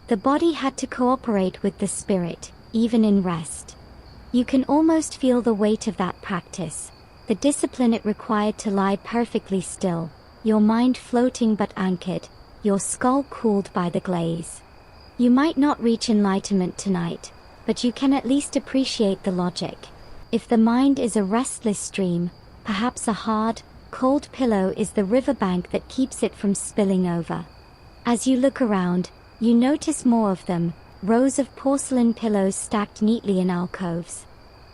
Speaker 1: The body had to cooperate with the spirit, even in rest. You can almost feel the weight of that practice, the discipline it required to lie perfectly still, your mind floating but anchored, your skull cooled by the glaze. You might not reach enlightenment tonight, but you can at least appreciate the logic. If the mind is a restless stream, perhaps a hard, cold pillow is the riverbank that keeps it from spilling over. As you look around, you notice more of them, rows of porcelain pillows stacked neatly in alcoves.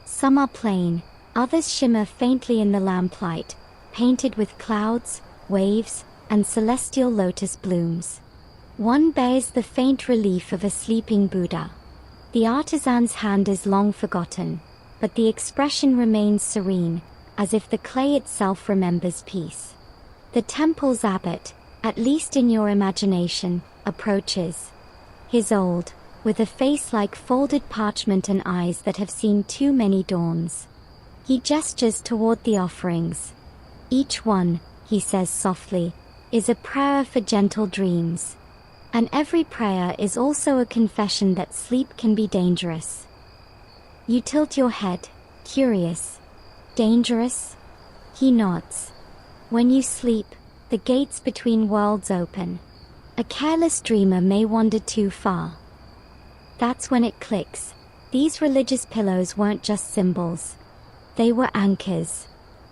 Speaker 1: Some are plain, others shimmer faintly in the lamplight, painted with clouds, waves, and celestial lotus blooms. One bears the faint relief of a sleeping Buddha. The artisan's hand is long forgotten, but the expression remains serene, as if the clay itself remembers peace. The temple's abbot, at least in your imagination, approaches. He's old, with a face like folded parchment and eyes that have seen too many dawns. He gestures toward the offerings. Each one, he says softly, is a prayer for gentle dreams. And every prayer is also a confession that sleep can be dangerous. You tilt your head, curious. Dangerous? He nods. When you sleep, the gates between worlds open. A careless dreamer may wander too far. That's when it clicks. These religious pillows weren't just symbols. They were anchors.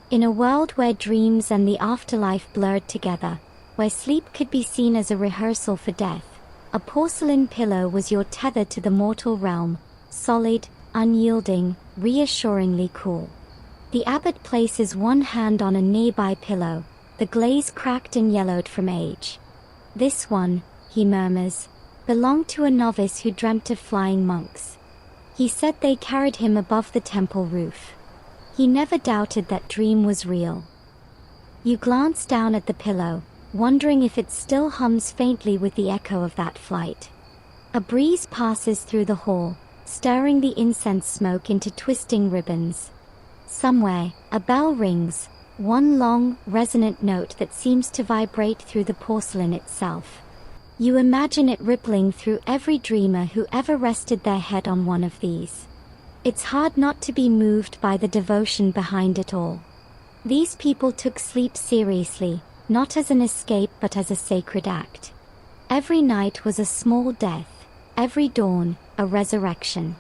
Speaker 1: In a world where dreams and the afterlife blurred together, where sleep could be seen as a rehearsal for death, a porcelain pillow was your tether to the mortal realm, solid, unyielding, reassuringly cool. The abbot places one hand on a nearby pillow, the glaze cracked and yellowed from age. This one, he murmurs, belonged to a novice who dreamt of flying monks. He said they carried him above the temple roof. He never doubted that dream was real. You glance down at the pillow, wondering if it still hums faintly with the echo of that flight. A breeze passes through the hall, stirring the incense smoke into twisting ribbons. Somewhere, a bell rings, one long, resonant note that seems to vibrate through the porcelain itself. You imagine it rippling through every dreamer who ever rested their head on one of these. It's hard not to be moved by the devotion behind it all. These people took sleep seriously, not as an escape but as a sacred act. Every night was a small death, every dawn, a resurrection.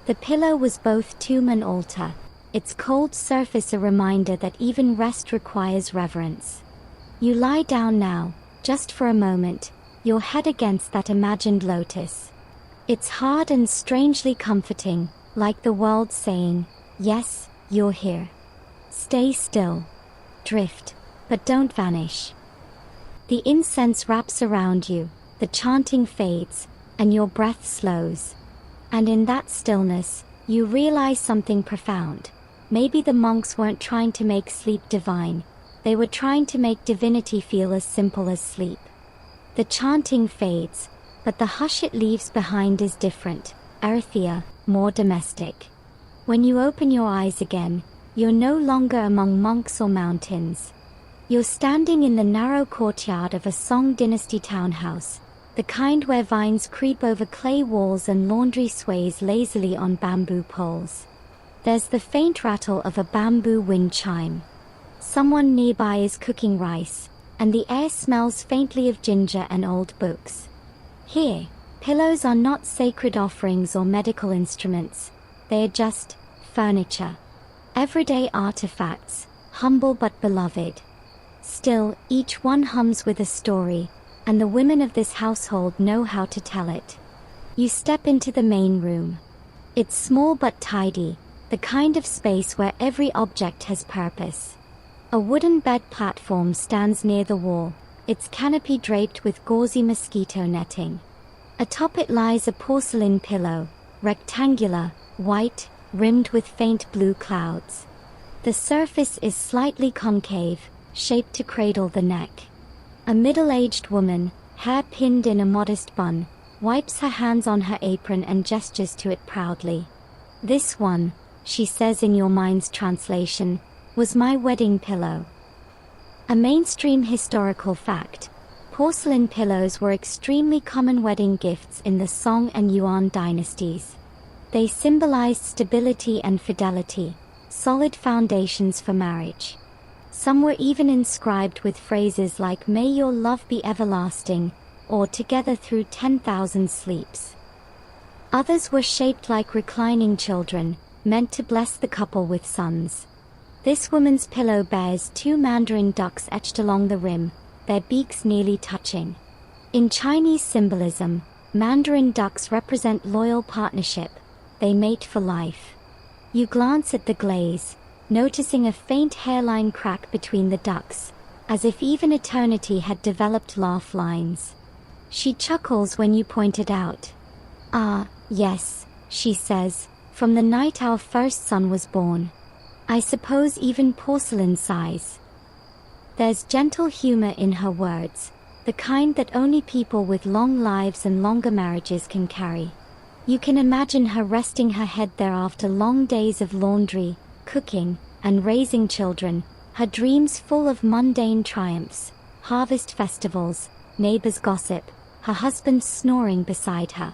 Speaker 1: The pillow was both tomb and altar, its cold surface a reminder that even rest requires reverence. You lie down now, just for a moment, your head against that imagined lotus. It's hard and strangely comforting, like the world saying, yes, you're here. Stay still. Drift, but don't vanish. The incense wraps around you, the chanting fades, and your breath slows. And in that stillness, you realize something profound. Maybe the monks weren't trying to make sleep divine, they were trying to make divinity feel as simple as sleep. The chanting fades, but the hush it leaves behind is different, earthier, more domestic. When you open your eyes again, you're no longer among monks or mountains. You're standing in the narrow courtyard of a Song Dynasty townhouse, the kind where vines creep over clay walls and laundry sways lazily on bamboo poles. There's the faint rattle of a bamboo wind chime. Someone nearby is cooking rice, and the air smells faintly of ginger and old books. Here, pillows are not sacred offerings or medical instruments, they are just furniture. Everyday artifacts, humble but beloved. Still, each one hums with a story, and the women of this household know how to tell it. You step into the main room. It's small but tidy, the kind of space where every object has purpose. A wooden bed platform stands near the wall, its canopy draped with gauzy mosquito netting. Atop it lies a porcelain pillow, rectangular, white, rimmed with faint blue clouds. The surface is slightly concave, shaped to cradle the neck. A middle-aged woman, hair pinned in a modest bun, wipes her hands on her apron and gestures to it proudly. This one, she says in your mind's translation, was my wedding pillow. A mainstream historical fact, porcelain pillows were extremely common wedding gifts in the Song and Yuan dynasties. They symbolized stability and fidelity, solid foundations for marriage. Some were even inscribed with phrases like "May your love be everlasting," or "Together through 10,000 sleeps." Others were shaped like reclining children, meant to bless the couple with sons. This woman's pillow bears two mandarin ducks etched along the rim, their beaks nearly touching. In Chinese symbolism, mandarin ducks represent loyal partnership, they mate for life. You glance at the glaze, noticing a faint hairline crack between the ducks, as if even eternity had developed laugh lines. She chuckles when you point it out. "Ah, yes," she says, "from the night our first son was born. I suppose even porcelain sighs." There's gentle humor in her words, the kind that only people with long lives and longer marriages can carry. You can imagine her resting her head there after long days of laundry, cooking, and raising children, her dreams full of mundane triumphs, harvest festivals, neighbors' gossip, her husband snoring beside her.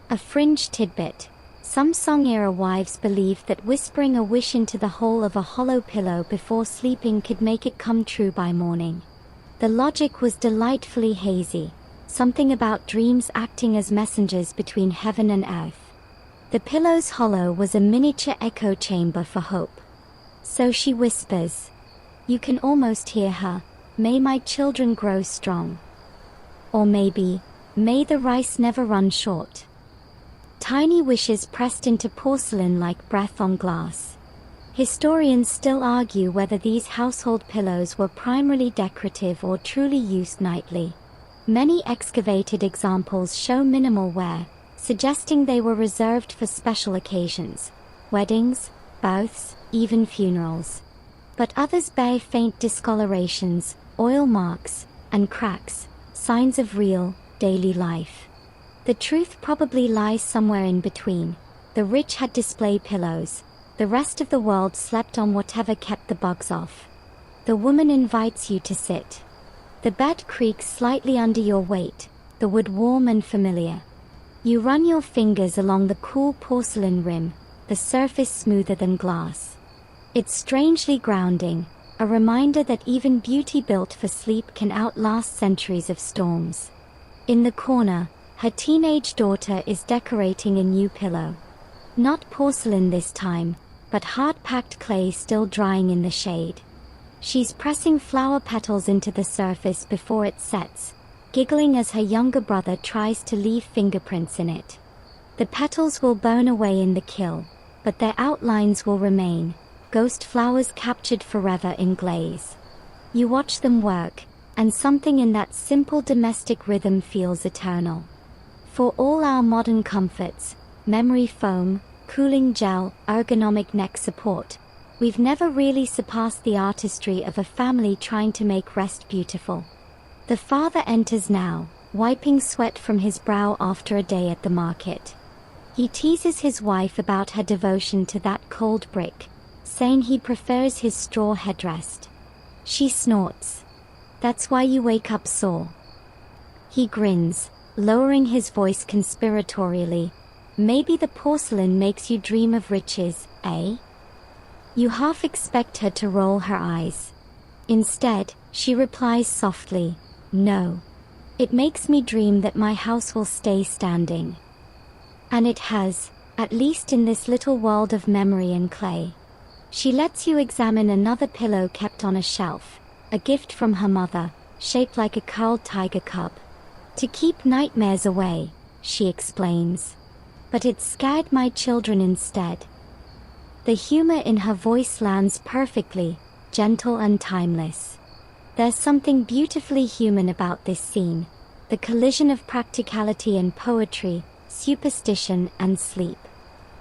Speaker 1: A fringe tidbit. Some Song-era wives believed that whispering a wish into the hole of a hollow pillow before sleeping could make it come true by morning. The logic was delightfully hazy. something about dreams acting as messengers between heaven and earth. The pillow's hollow was a miniature echo chamber for hope. So she whispers. You can almost hear her. May my children grow strong. Or maybe, may the rice never run short. Tiny wishes pressed into porcelain like breath on glass. Historians still argue whether these household pillows were primarily decorative or truly used nightly. Many excavated examples show minimal wear, suggesting they were reserved for special occasions, weddings, births, even funerals. But others bear faint discolorations, oil marks, and cracks, signs of real, daily life. The truth probably lies somewhere in between. The rich had display pillows. The rest of the world slept on whatever kept the bugs off. The woman invites you to sit. The bed creaks slightly under your weight, the wood warm and familiar. You run your fingers along the cool porcelain rim, the surface smoother than glass. It's strangely grounding, a reminder that even beauty built for sleep can outlast centuries of storms. In the corner, her teenage daughter is decorating a new pillow. Not porcelain this time, but hard-packed clay still drying in the shade. She's pressing flower petals into the surface before it sets, giggling as her younger brother tries to leave fingerprints in it. The petals will burn away in the kiln, but their outlines will remain, ghost flowers captured forever in glaze. You watch them work, and something in that simple domestic rhythm feels eternal. For all our modern comforts, memory foam, cooling gel, ergonomic neck support, we've never really surpassed the artistry of a family trying to make rest beautiful. The father enters now, wiping sweat from his brow after a day at the market. He teases his wife about her devotion to that cold brick, saying he prefers his straw headrest. She snorts. That's why you wake up sore. He grins, lowering his voice conspiratorially. Maybe the porcelain makes you dream of riches, eh? You half expect her to roll her eyes. Instead, she replies softly, no. It makes me dream that my house will stay standing. And it has, at least in this little world of memory and clay. She lets you examine another pillow kept on a shelf, a gift from her mother, shaped like a curled tiger cub. To keep nightmares away, she explains. But it scared my children instead. The humor in her voice lands perfectly, gentle and timeless. There's something beautifully human about this scene, the collision of practicality and poetry, superstition and sleep.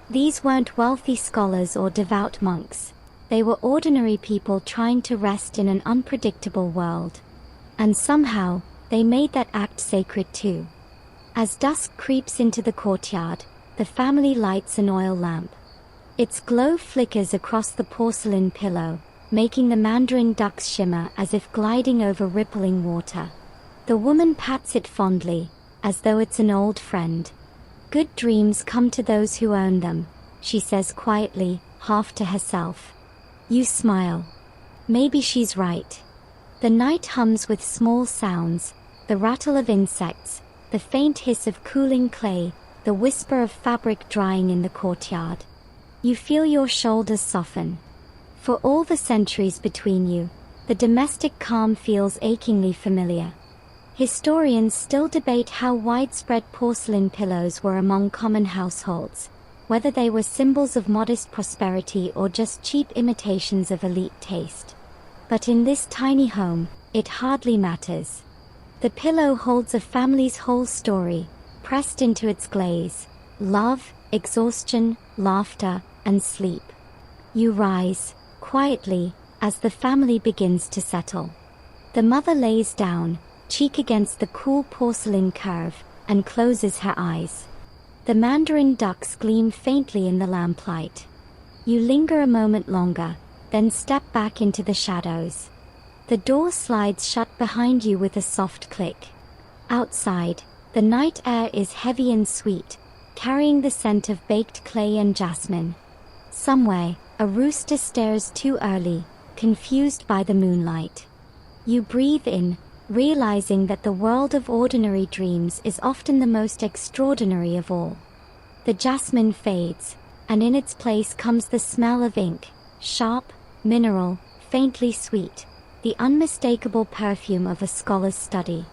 Speaker 1: These weren't wealthy scholars or devout monks. They were ordinary people trying to rest in an unpredictable world. And somehow, they made that act sacred too. As dusk creeps into the courtyard, the family lights an oil lamp. Its glow flickers across the porcelain pillow, making the mandarin ducks shimmer as if gliding over rippling water. The woman pats it fondly, as though it's an old friend. Good dreams come to those who own them, she says quietly, half to herself. You smile. Maybe she's right. The night hums with small sounds, the rattle of insects, the faint hiss of cooling clay, the whisper of fabric drying in the courtyard. You feel your shoulders soften. For all the centuries between you, the domestic calm feels achingly familiar. Historians still debate how widespread porcelain pillows were among common households, whether they were symbols of modest prosperity or just cheap imitations of elite taste. But in this tiny home, it hardly matters. The pillow holds a family's whole story, pressed into its glaze: love, exhaustion, laughter, and sleep. You rise, quietly, as the family begins to settle. The mother lays down, cheek against the cool porcelain curve, and closes her eyes. The mandarin ducks gleam faintly in the lamplight. You linger a moment longer, then step back into the shadows. The door slides shut behind you with a soft click. Outside, the night air is heavy and sweet, carrying the scent of baked clay and jasmine. Somewhere, a rooster stirs too early, confused by the moonlight. You breathe in, realizing that the world of ordinary dreams is often the most extraordinary of all. The jasmine fades, and in its place comes the smell of ink, sharp, mineral, faintly sweet, the unmistakable perfume of a scholar's study.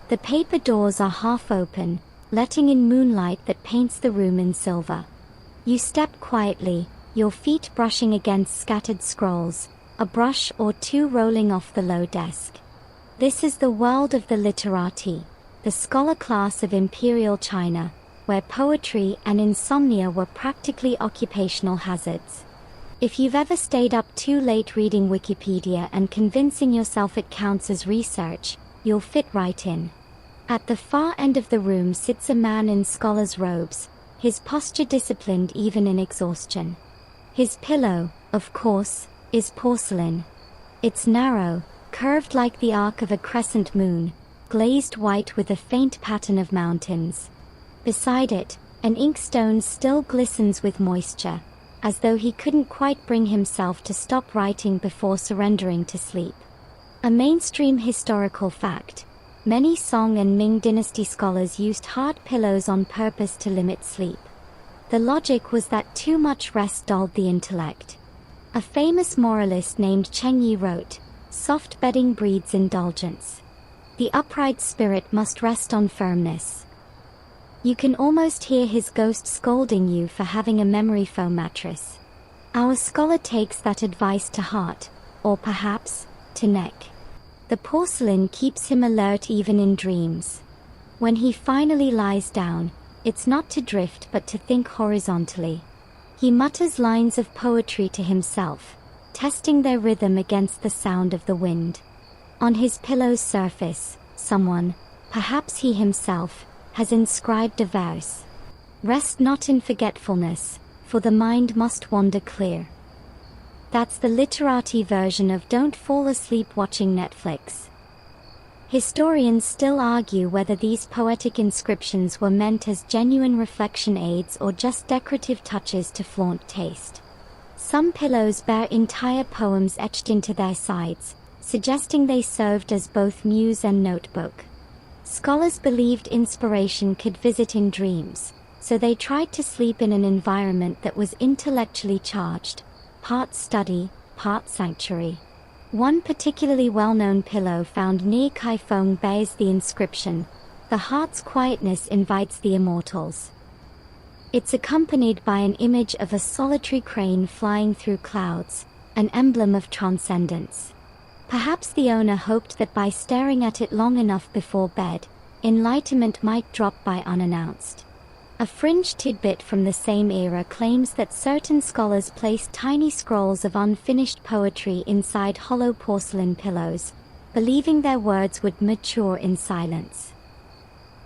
Speaker 1: The paper doors are half open, letting in moonlight that paints the room in silver. You step quietly, your feet brushing against scattered scrolls, a brush or two rolling off the low desk. This is the world of the literati, the scholar class of imperial China, where poetry and insomnia were practically occupational hazards. If you've ever stayed up too late reading Wikipedia and convincing yourself it counts as research, you'll fit right in. At the far end of the room sits a man in scholar's robes, his posture disciplined even in exhaustion. His pillow, of course, is porcelain. It's narrow, curved like the arc of a crescent moon, glazed white with a faint pattern of mountains. Beside it, an inkstone still glistens with moisture, as though he couldn't quite bring himself to stop writing before surrendering to sleep. A mainstream historical fact: many Song and Ming dynasty scholars used hard pillows on purpose to limit sleep. The logic was that too much rest dulled the intellect. A famous moralist named Cheng Yi wrote, "Soft bedding breeds indulgence. The upright spirit must rest on firmness." You can almost hear his ghost scolding you for having a memory foam mattress. Our scholar takes that advice to heart, or perhaps, to neck. The porcelain keeps him alert even in dreams. When he finally lies down, it's not to drift but to think horizontally. He mutters lines of poetry to himself, testing their rhythm against the sound of the wind. On his pillow's surface, someone, perhaps he himself, has inscribed a verse. Rest not in forgetfulness, for the mind must wander clear. That's the literati version of don't fall asleep watching Netflix. Historians still argue whether these poetic inscriptions were meant as genuine reflection aids or just decorative touches to flaunt taste. Some pillows bear entire poems etched into their sides, suggesting they served as both muse and notebook. Scholars believed inspiration could visit in dreams, so they tried to sleep in an environment that was intellectually charged, part study, part sanctuary. One particularly well-known pillow found near Kaifeng bears the inscription, "The heart's quietness invites the immortals." It's accompanied by an image of a solitary crane flying through clouds, an emblem of transcendence. Perhaps the owner hoped that by staring at it long enough before bed, enlightenment might drop by unannounced. A fringe tidbit from the same era claims that certain scholars placed tiny scrolls of unfinished poetry inside hollow porcelain pillows, believing their words would mature in silence.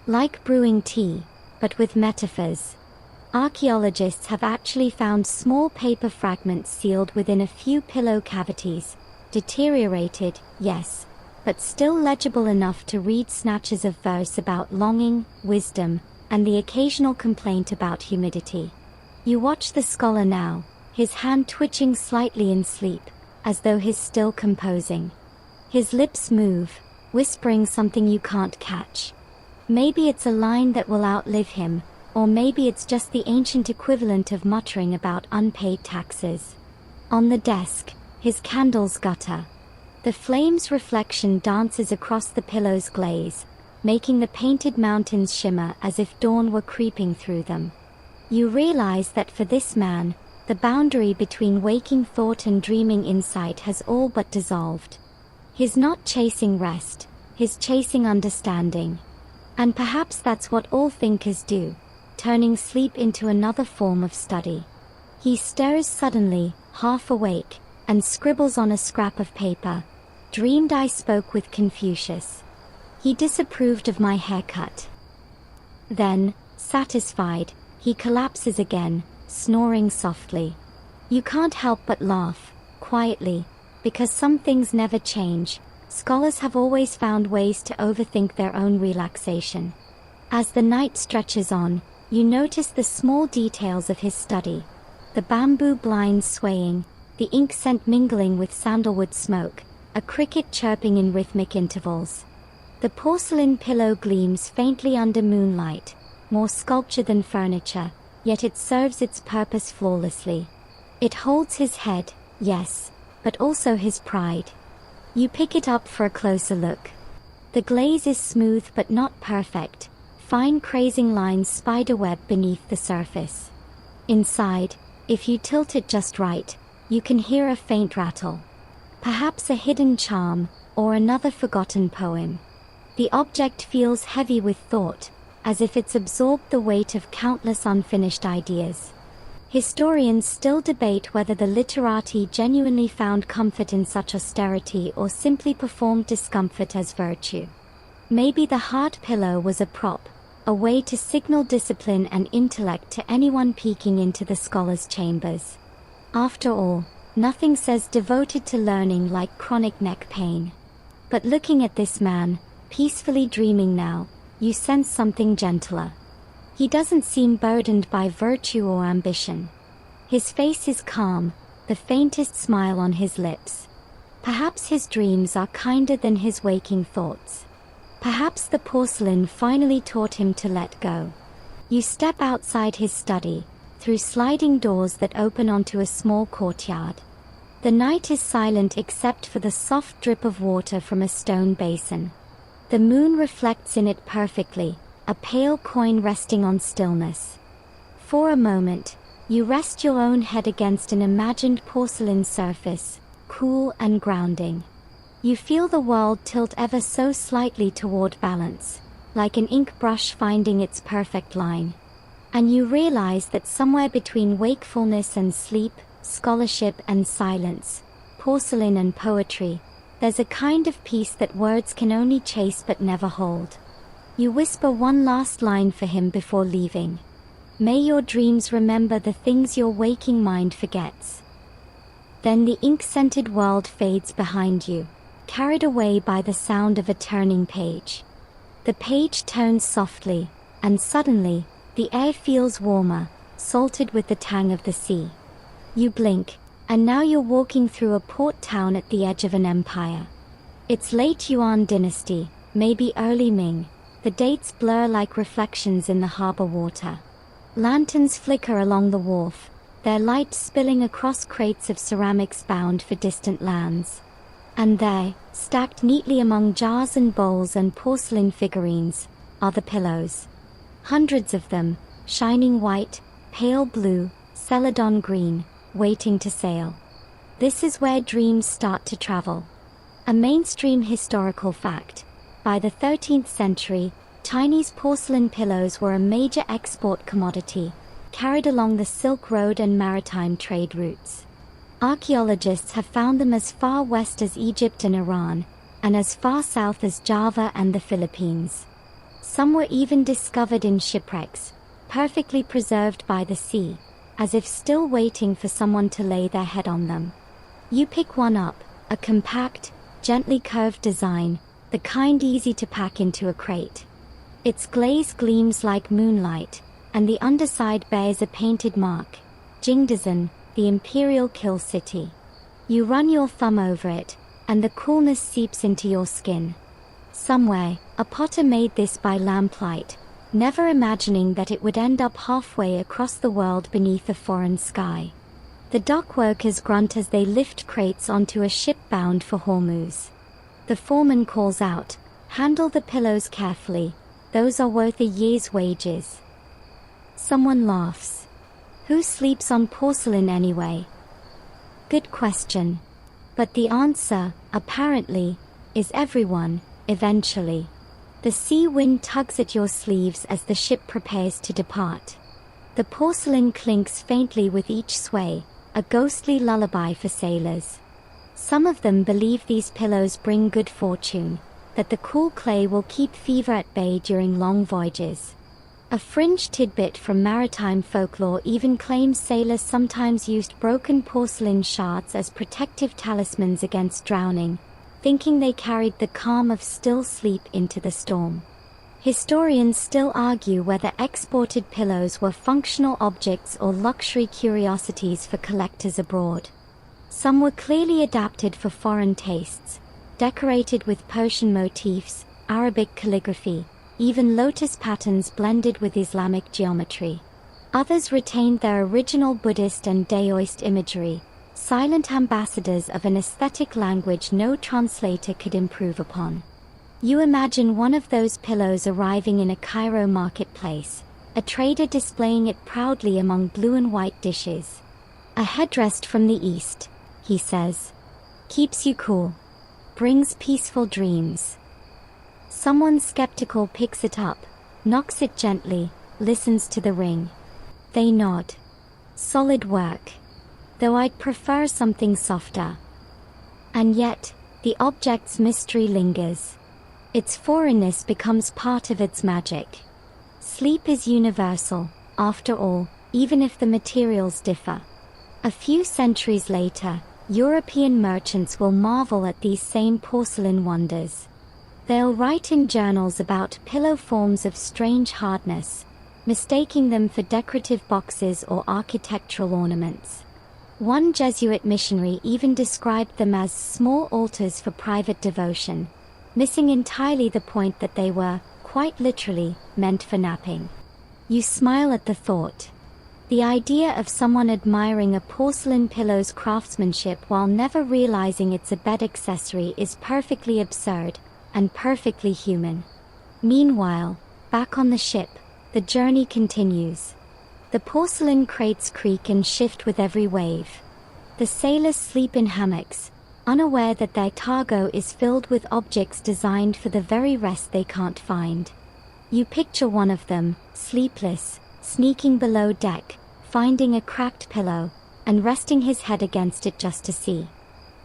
Speaker 1: Like brewing tea, but with metaphors. Archaeologists have actually found small paper fragments sealed within a few pillow cavities, deteriorated, yes, but still legible enough to read snatches of verse about longing, wisdom, and the occasional complaint about humidity. You watch the scholar now, his hand twitching slightly in sleep, as though he's still composing. His lips move, whispering something you can't catch. Maybe it's a line that will outlive him, or maybe it's just the ancient equivalent of muttering about unpaid taxes. On the desk, his candles gutter. The flame's reflection dances across the pillow's glaze, making the painted mountains shimmer as if dawn were creeping through them. You realize that for this man, the boundary between waking thought and dreaming insight has all but dissolved. He's not chasing rest, he's chasing understanding. And perhaps that's what all thinkers do, turning sleep into another form of study. He stirs suddenly, half awake, and scribbles on a scrap of paper, "Dreamed I spoke with Confucius. He disapproved of my haircut." Then, satisfied, he collapses again, snoring softly. You can't help but laugh, quietly, because some things never change. Scholars have always found ways to overthink their own relaxation. As the night stretches on, you notice the small details of his study. The bamboo blinds swaying, the ink scent mingling with sandalwood smoke, a cricket chirping in rhythmic intervals. The porcelain pillow gleams faintly under moonlight, more sculpture than furniture, yet it serves its purpose flawlessly. It holds his head, yes, but also his pride. You pick it up for a closer look. The glaze is smooth but not perfect, fine crazing lines spiderweb beneath the surface. Inside, if you tilt it just right, you can hear a faint rattle. Perhaps a hidden charm, or another forgotten poem. The object feels heavy with thought, as if it's absorbed the weight of countless unfinished ideas. Historians still debate whether the literati genuinely found comfort in such austerity or simply performed discomfort as virtue. Maybe the heart pillow was a prop, a way to signal discipline and intellect to anyone peeking into the scholar's chambers. After all, nothing says devoted to learning like chronic neck pain. But looking at this man, peacefully dreaming now, you sense something gentler. He doesn't seem burdened by virtue or ambition. His face is calm, the faintest smile on his lips. Perhaps his dreams are kinder than his waking thoughts. Perhaps the porcelain finally taught him to let go. You step outside his study, through sliding doors that open onto a small courtyard. The night is silent except for the soft drip of water from a stone basin. The moon reflects in it perfectly, a pale coin resting on stillness. For a moment, you rest your own head against an imagined porcelain surface, cool and grounding. You feel the world tilt ever so slightly toward balance, like an ink brush finding its perfect line. And you realize that somewhere between wakefulness and sleep, scholarship and silence, porcelain and poetry, there's a kind of peace that words can only chase but never hold. You whisper one last line for him before leaving. May your dreams remember the things your waking mind forgets. Then the ink-scented world fades behind you, carried away by the sound of a turning page. The page turns softly, and suddenly, the air feels warmer, salted with the tang of the sea. You blink, and now you're walking through a port town at the edge of an empire. It's late Yuan dynasty, maybe early Ming. The dates blur like reflections in the harbor water. Lanterns flicker along the wharf, their light spilling across crates of ceramics bound for distant lands. And there, stacked neatly among jars and bowls and porcelain figurines, are the pillows. Hundreds of them, shining white, pale blue, celadon green, waiting to sail. This is where dreams start to travel. A mainstream historical fact. By the 13th century, Chinese porcelain pillows were a major export commodity, carried along the Silk Road and maritime trade routes. Archaeologists have found them as far west as Egypt and Iran, and as far south as Java and the Philippines. Some were even discovered in shipwrecks, perfectly preserved by the sea, as if still waiting for someone to lay their head on them. You pick one up, a compact, gently curved design, the kind easy to pack into a crate. Its glaze gleams like moonlight, and the underside bears a painted mark, Jingdazan, the imperial kill city. You run your thumb over it, and the coolness seeps into your skin. Somewhere, a potter made this by lamplight, never imagining that it would end up halfway across the world beneath a foreign sky. The dock workers grunt as they lift crates onto a ship bound for Hormuz. The foreman calls out, "Handle the pillows carefully, those are worth a year's wages." Someone laughs. Who sleeps on porcelain anyway? Good question. But the answer, apparently, is everyone, eventually. The sea wind tugs at your sleeves as the ship prepares to depart. The porcelain clinks faintly with each sway, a ghostly lullaby for sailors. Some of them believe these pillows bring good fortune, that the cool clay will keep fever at bay during long voyages. A fringe tidbit from maritime folklore even claims sailors sometimes used broken porcelain shards as protective talismans against drowning, thinking they carried the calm of still sleep into the storm. Historians still argue whether exported pillows were functional objects or luxury curiosities for collectors abroad. Some were clearly adapted for foreign tastes, decorated with Persian motifs, Arabic calligraphy, even lotus patterns blended with Islamic geometry. Others retained their original Buddhist and Daoist imagery, silent ambassadors of an aesthetic language no translator could improve upon. You imagine one of those pillows arriving in a Cairo marketplace, a trader displaying it proudly among blue and white dishes. A headdress from the East, he says. Keeps you cool. Brings peaceful dreams. Someone skeptical picks it up, knocks it gently, listens to the ring. They nod. Solid work. Though I'd prefer something softer. And yet, the object's mystery lingers. Its foreignness becomes part of its magic. Sleep is universal, after all, even if the materials differ. A few centuries later, European merchants will marvel at these same porcelain wonders. They'll write in journals about pillow forms of strange hardness, mistaking them for decorative boxes or architectural ornaments. One Jesuit missionary even described them as small altars for private devotion, missing entirely the point that they were, quite literally, meant for napping. You smile at the thought. The idea of someone admiring a porcelain pillow's craftsmanship while never realizing it's a bed accessory is perfectly absurd, and perfectly human. Meanwhile, back on the ship, the journey continues. The porcelain crates creak and shift with every wave. The sailors sleep in hammocks, unaware that their cargo is filled with objects designed for the very rest they can't find. You picture one of them, sleepless, sneaking below deck, finding a cracked pillow, and resting his head against it just to see.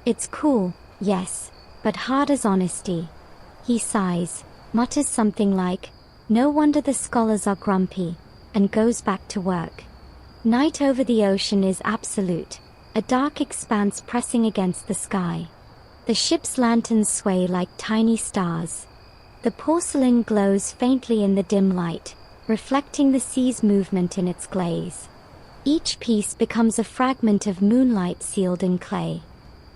Speaker 1: It's cool, yes, but hard as honesty. He sighs, mutters something like, "No wonder the scholars are grumpy," and goes back to work. Night over the ocean is absolute, a dark expanse pressing against the sky. The ship's lanterns sway like tiny stars. The porcelain glows faintly in the dim light, reflecting the sea's movement in its glaze. Each piece becomes a fragment of moonlight sealed in clay.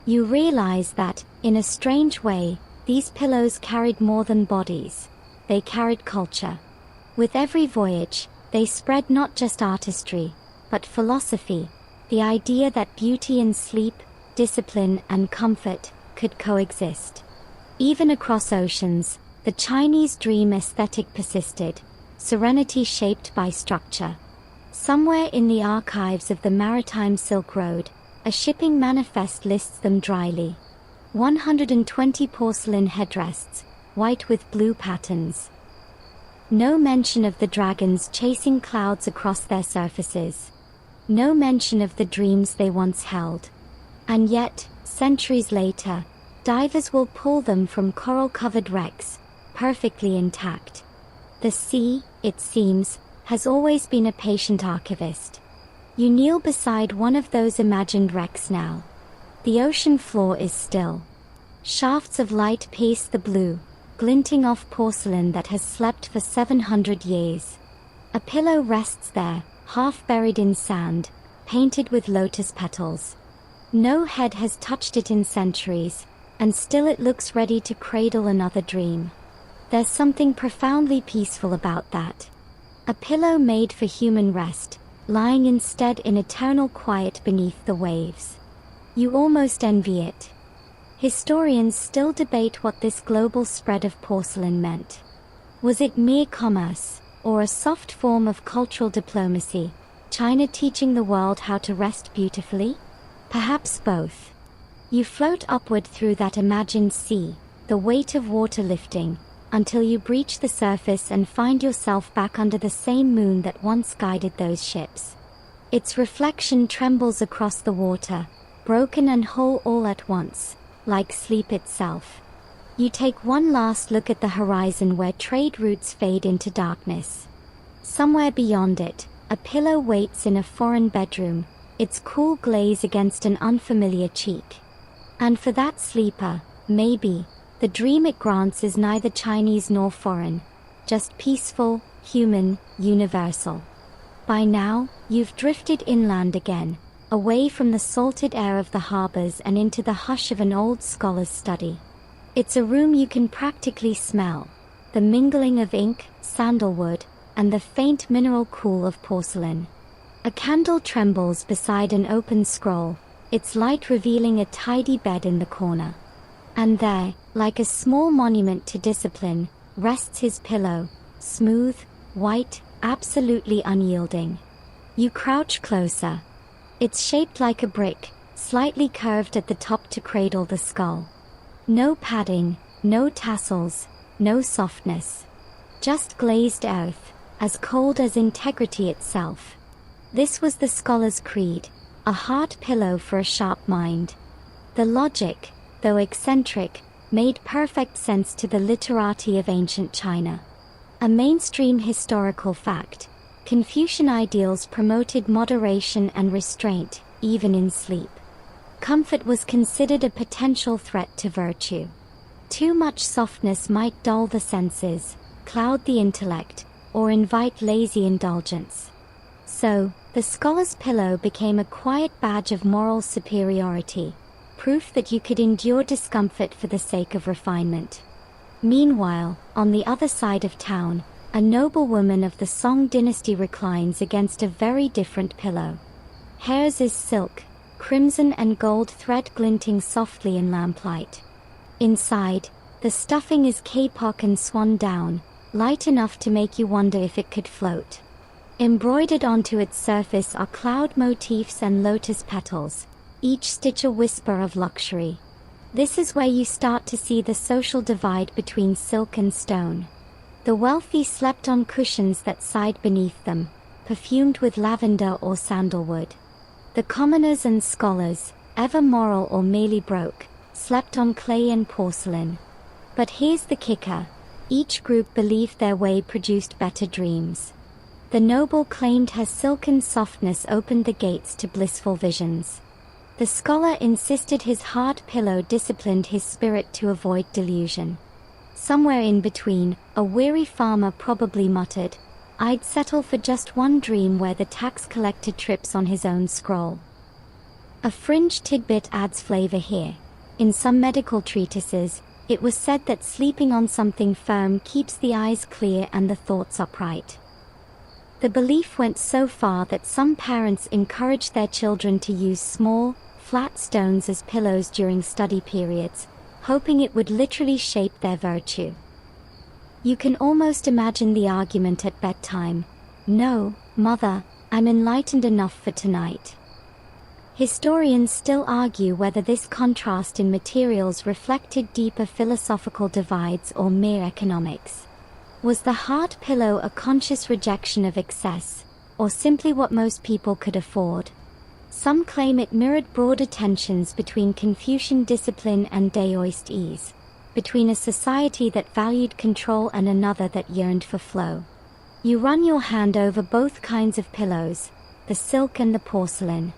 Speaker 1: You realize that, in a strange way, these pillows carried more than bodies. They carried culture. With every voyage, they spread not just artistry, but philosophy, the idea that beauty and sleep, discipline and comfort, could coexist. Even across oceans, the Chinese dream aesthetic persisted, serenity shaped by structure. Somewhere in the archives of the maritime Silk Road, a shipping manifest lists them dryly. 120 porcelain headdresses, white with blue patterns. No mention of the dragons chasing clouds across their surfaces. No mention of the dreams they once held. And yet, centuries later, divers will pull them from coral-covered wrecks, perfectly intact. The sea, it seems, has always been a patient archivist. You kneel beside one of those imagined wrecks now. The ocean floor is still. Shafts of light pierce the blue, glinting off porcelain that has slept for 700 years. A pillow rests there, half buried in sand, painted with lotus petals. No head has touched it in centuries, and still it looks ready to cradle another dream. There's something profoundly peaceful about that. A pillow made for human rest, lying instead in eternal quiet beneath the waves. You almost envy it. Historians still debate what this global spread of porcelain meant. Was it mere commerce, or a soft form of cultural diplomacy, China teaching the world how to rest beautifully? Perhaps both. You float upward through that imagined sea, the weight of water lifting, until you breach the surface and find yourself back under the same moon that once guided those ships. Its reflection trembles across the water, broken and whole all at once, like sleep itself. You take one last look at the horizon where trade routes fade into darkness. Somewhere beyond it, a pillow waits in a foreign bedroom, its cool glaze against an unfamiliar cheek. And for that sleeper, maybe, the dream it grants is neither Chinese nor foreign, just peaceful, human, universal. By now, you've drifted inland again, away from the salted air of the harbors and into the hush of an old scholar's study. It's a room you can practically smell. The mingling of ink, sandalwood, and the faint mineral cool of porcelain. A candle trembles beside an open scroll, its light revealing a tidy bed in the corner. And there, like a small monument to discipline, rests his pillow, smooth, white, absolutely unyielding. You crouch closer. It's shaped like a brick, slightly curved at the top to cradle the skull. No padding, no tassels, no softness. Just glazed earth, as cold as integrity itself. This was the scholar's creed, a hard pillow for a sharp mind. The logic, though eccentric, made perfect sense to the literati of ancient China. A mainstream historical fact, Confucian ideals promoted moderation and restraint, even in sleep. Comfort was considered a potential threat to virtue. Too much softness might dull the senses, cloud the intellect, or invite lazy indulgence. So, the scholar's pillow became a quiet badge of moral superiority, proof that you could endure discomfort for the sake of refinement. Meanwhile, on the other side of town, a noblewoman of the Song dynasty reclines against a very different pillow. Hers is silk, crimson and gold thread glinting softly in lamplight. Inside, the stuffing is kapok and swan down, light enough to make you wonder if it could float. Embroidered onto its surface are cloud motifs and lotus petals, each stitch a whisper of luxury. This is where you start to see the social divide between silk and stone. The wealthy slept on cushions that sighed beneath them, perfumed with lavender or sandalwood. The commoners and scholars, ever moral or merely broke, slept on clay and porcelain. But here's the kicker. Each group believed their way produced better dreams. The noble claimed her silken softness opened the gates to blissful visions. The scholar insisted his hard pillow disciplined his spirit to avoid delusion. Somewhere in between, a weary farmer probably muttered, "I'd settle for just one dream," where the tax collector trips on his own scroll. A fringe tidbit adds flavor here. In some medical treatises, it was said that sleeping on something firm keeps the eyes clear and the thoughts upright. The belief went so far that some parents encouraged their children to use small, flat stones as pillows during study periods, hoping it would literally shape their virtue. You can almost imagine the argument at bedtime. "No, mother, I'm enlightened enough for tonight." Historians still argue whether this contrast in materials reflected deeper philosophical divides or mere economics. Was the hard pillow a conscious rejection of excess, or simply what most people could afford? Some claim it mirrored broader tensions between Confucian discipline and Daoist ease, between a society that valued control and another that yearned for flow. You run your hand over both kinds of pillows, the silk and the porcelain.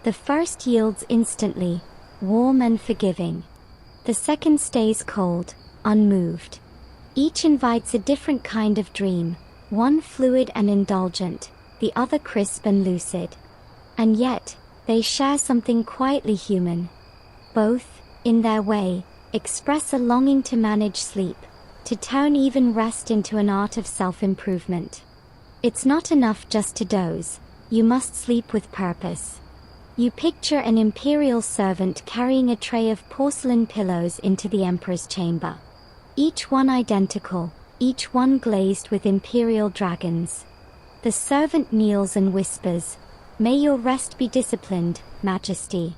Speaker 1: The first yields instantly, warm and forgiving. The second stays cold, unmoved. Each invites a different kind of dream, one fluid and indulgent, the other crisp and lucid. And yet, they share something quietly human. Both, in their way, express a longing to manage sleep, to turn even rest into an art of self-improvement. It's not enough just to doze, you must sleep with purpose. You picture an imperial servant carrying a tray of porcelain pillows into the emperor's chamber. Each one identical, each one glazed with imperial dragons. The servant kneels and whispers, "May your rest be disciplined, Majesty."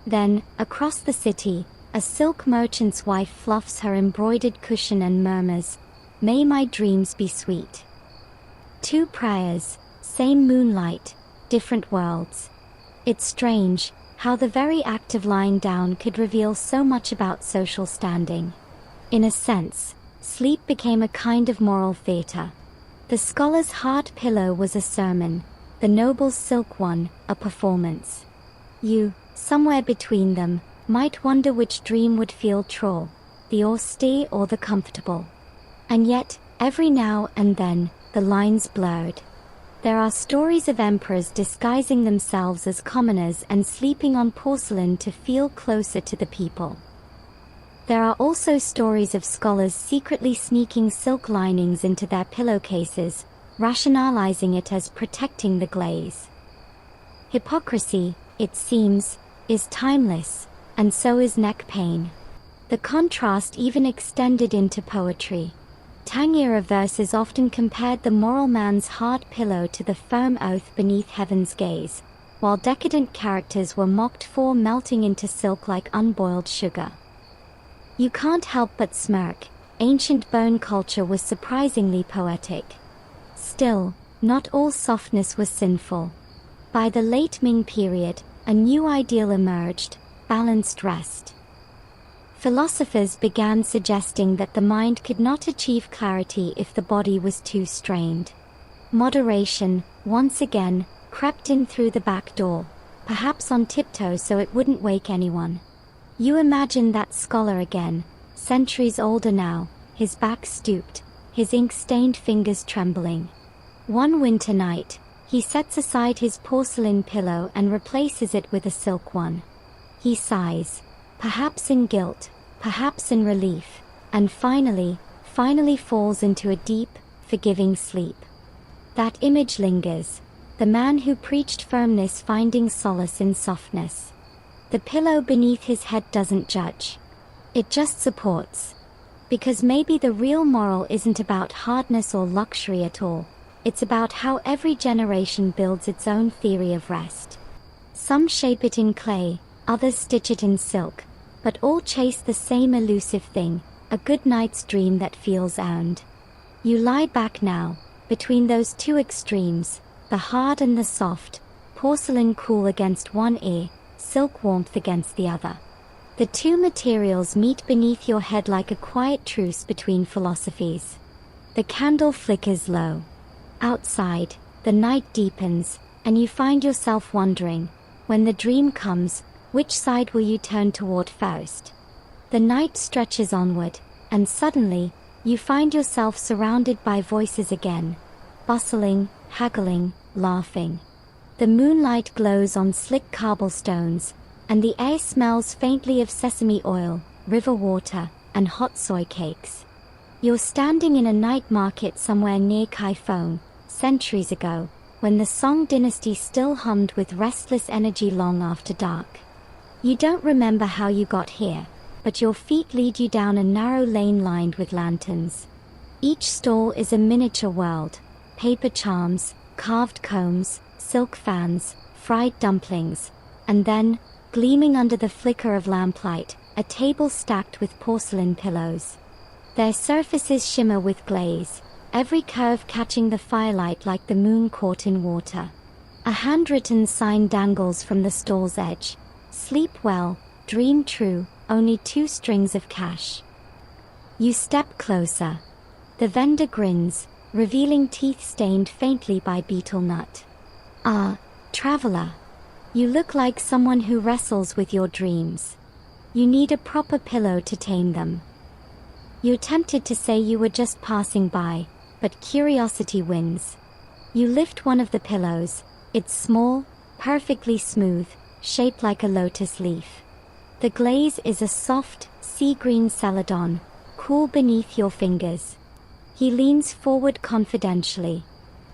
Speaker 1: Then, across the city, a silk merchant's wife fluffs her embroidered cushion and murmurs, "May my dreams be sweet." Two prayers, same moonlight, different worlds. It's strange how the very act of lying down could reveal so much about social standing. In a sense, sleep became a kind of moral theater. The scholar's hard pillow was a sermon, the noble's silk one, a performance. You, somewhere between them, might wonder which dream would feel truer, the austere or the comfortable. And yet, every now and then, the lines blurred. There are stories of emperors disguising themselves as commoners and sleeping on porcelain to feel closer to the people. There are also stories of scholars secretly sneaking silk linings into their pillowcases, rationalizing it as protecting the glaze. Hypocrisy, it seems, is timeless, and so is neck pain. The contrast even extended into poetry. Tang-era verses often compared the moral man's hard pillow to the firm oath beneath heaven's gaze, while decadent characters were mocked for melting into silk like unboiled sugar. You can't help but smirk. Ancient bone culture was surprisingly poetic. Still, not all softness was sinful. By the late Ming period, a new ideal emerged: balanced rest. Philosophers began suggesting that the mind could not achieve clarity if the body was too strained. Moderation, once again, crept in through the back door, perhaps on tiptoe so it wouldn't wake anyone. You imagine that scholar again, centuries older now, his back stooped, his ink-stained fingers trembling. One winter night, he sets aside his porcelain pillow and replaces it with a silk one. He sighs, perhaps in guilt, perhaps in relief, and finally falls into a deep, forgiving sleep. That image lingers, the man who preached firmness finding solace in softness. The pillow beneath his head doesn't judge. It just supports. Because maybe the real moral isn't about hardness or luxury at all. It's about how every generation builds its own theory of rest. Some shape it in clay, others stitch it in silk, but all chase the same elusive thing, a good night's dream that feels earned. You lie back now, between those two extremes, the hard and the soft, porcelain cool against one ear, silk warmth against the other. The two materials meet beneath your head like a quiet truce between philosophies. The candle flickers low. Outside, the night deepens, and you find yourself wondering, when the dream comes, which side will you turn toward first? The night stretches onward, and suddenly, you find yourself surrounded by voices again, bustling, haggling, laughing. The moonlight glows on slick cobblestones, and the air smells faintly of sesame oil, river water, and hot soy cakes. You're standing in a night market somewhere near Kaifeng, centuries ago, when the Song dynasty still hummed with restless energy long after dark. You don't remember how you got here, but your feet lead you down a narrow lane lined with lanterns. Each stall is a miniature world: paper charms, carved combs, silk fans, fried dumplings, and then, gleaming under the flicker of lamplight, a table stacked with porcelain pillows. Their surfaces shimmer with glaze, every curve catching the firelight like the moon caught in water. A handwritten sign dangles from the stall's edge: "Sleep well, dream true, only 2 strings of cash." You step closer. The vendor grins, revealing teeth stained faintly by betel nut. "Ah, traveler. You look like someone who wrestles with your dreams. You need a proper pillow to tame them." You're tempted to say you were just passing by, but curiosity wins. You lift one of the pillows. It's small, perfectly smooth, shaped like a lotus leaf. The glaze is a soft, sea-green celadon, cool beneath your fingers. He leans forward confidentially.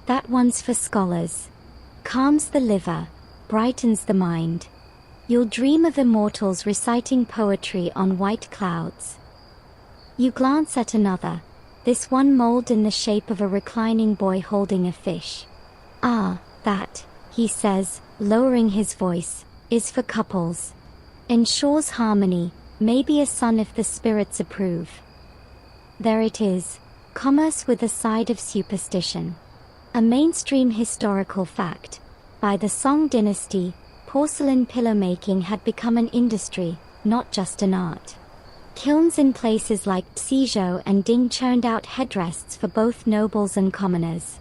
Speaker 1: "That one's for scholars. Calms the liver, brightens the mind. You'll dream of immortals reciting poetry on white clouds." You glance at another, this one mold in the shape of a reclining boy holding a fish. "Ah, that," he says, lowering his voice, "is for couples. Ensures harmony, maybe a son if the spirits approve." There it is, commerce with a side of superstition. A mainstream historical fact. By the Song dynasty, porcelain pillow making had become an industry, not just an art. Kilns in places like Xizhou and Ding churned out headrests for both nobles and commoners.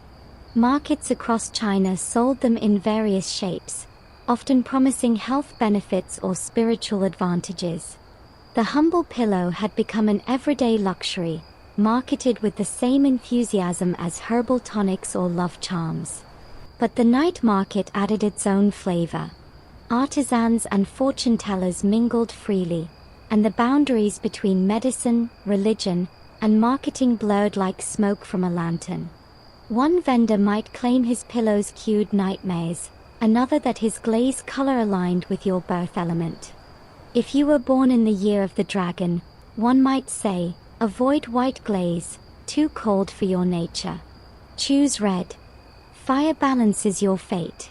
Speaker 1: Markets across China sold them in various shapes, often promising health benefits or spiritual advantages. The humble pillow had become an everyday luxury, marketed with the same enthusiasm as herbal tonics or love charms. But the night market added its own flavor. Artisans and fortune tellers mingled freely. and the boundaries between medicine, religion, and marketing blurred like smoke from a lantern. One vendor might claim his pillows cured nightmares, another that his glaze color aligned with your birth element. If you were born in the year of the dragon, one might say, avoid white glaze, too cold for your nature. Choose red. Fire balances your fate.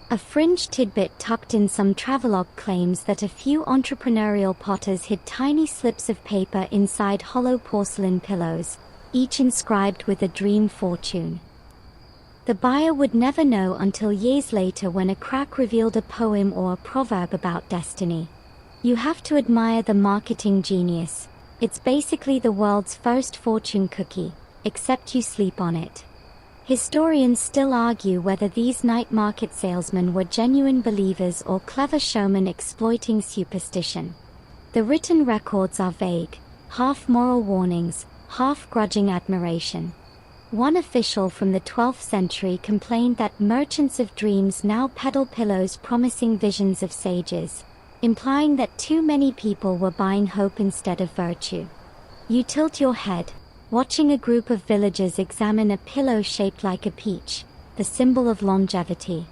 Speaker 1: A fringe tidbit tucked in some travelogue claims that a few entrepreneurial potters hid tiny slips of paper inside hollow porcelain pillows, each inscribed with a dream fortune. The buyer would never know until years later when a crack revealed a poem or a proverb about destiny. You have to admire the marketing genius. It's basically the world's first fortune cookie, except you sleep on it. Historians still argue whether these night market salesmen were genuine believers or clever showmen exploiting superstition. The written records are vague, half moral warnings, half grudging admiration. One official from the 12th century complained that merchants of dreams now peddle pillows promising visions of sages, implying that too many people were buying hope instead of virtue. You tilt your head, watching a group of villagers examine a pillow shaped like a peach, the symbol of longevity.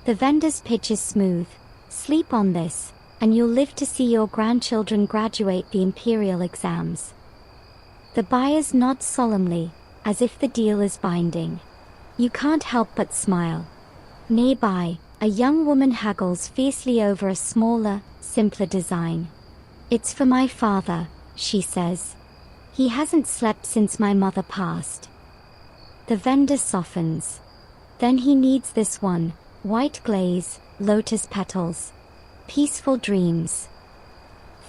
Speaker 1: The vendor's pitch is smooth. Sleep on this, and you'll live to see your grandchildren graduate the imperial exams. The buyers nod solemnly, as if the deal is binding. You can't help but smile. Nearby, a young woman haggles fiercely over a smaller, simpler design. "It's for my father," she says. "He hasn't slept since my mother passed." The vendor softens. "Then he needs this one, white glaze, lotus petals. Peaceful dreams."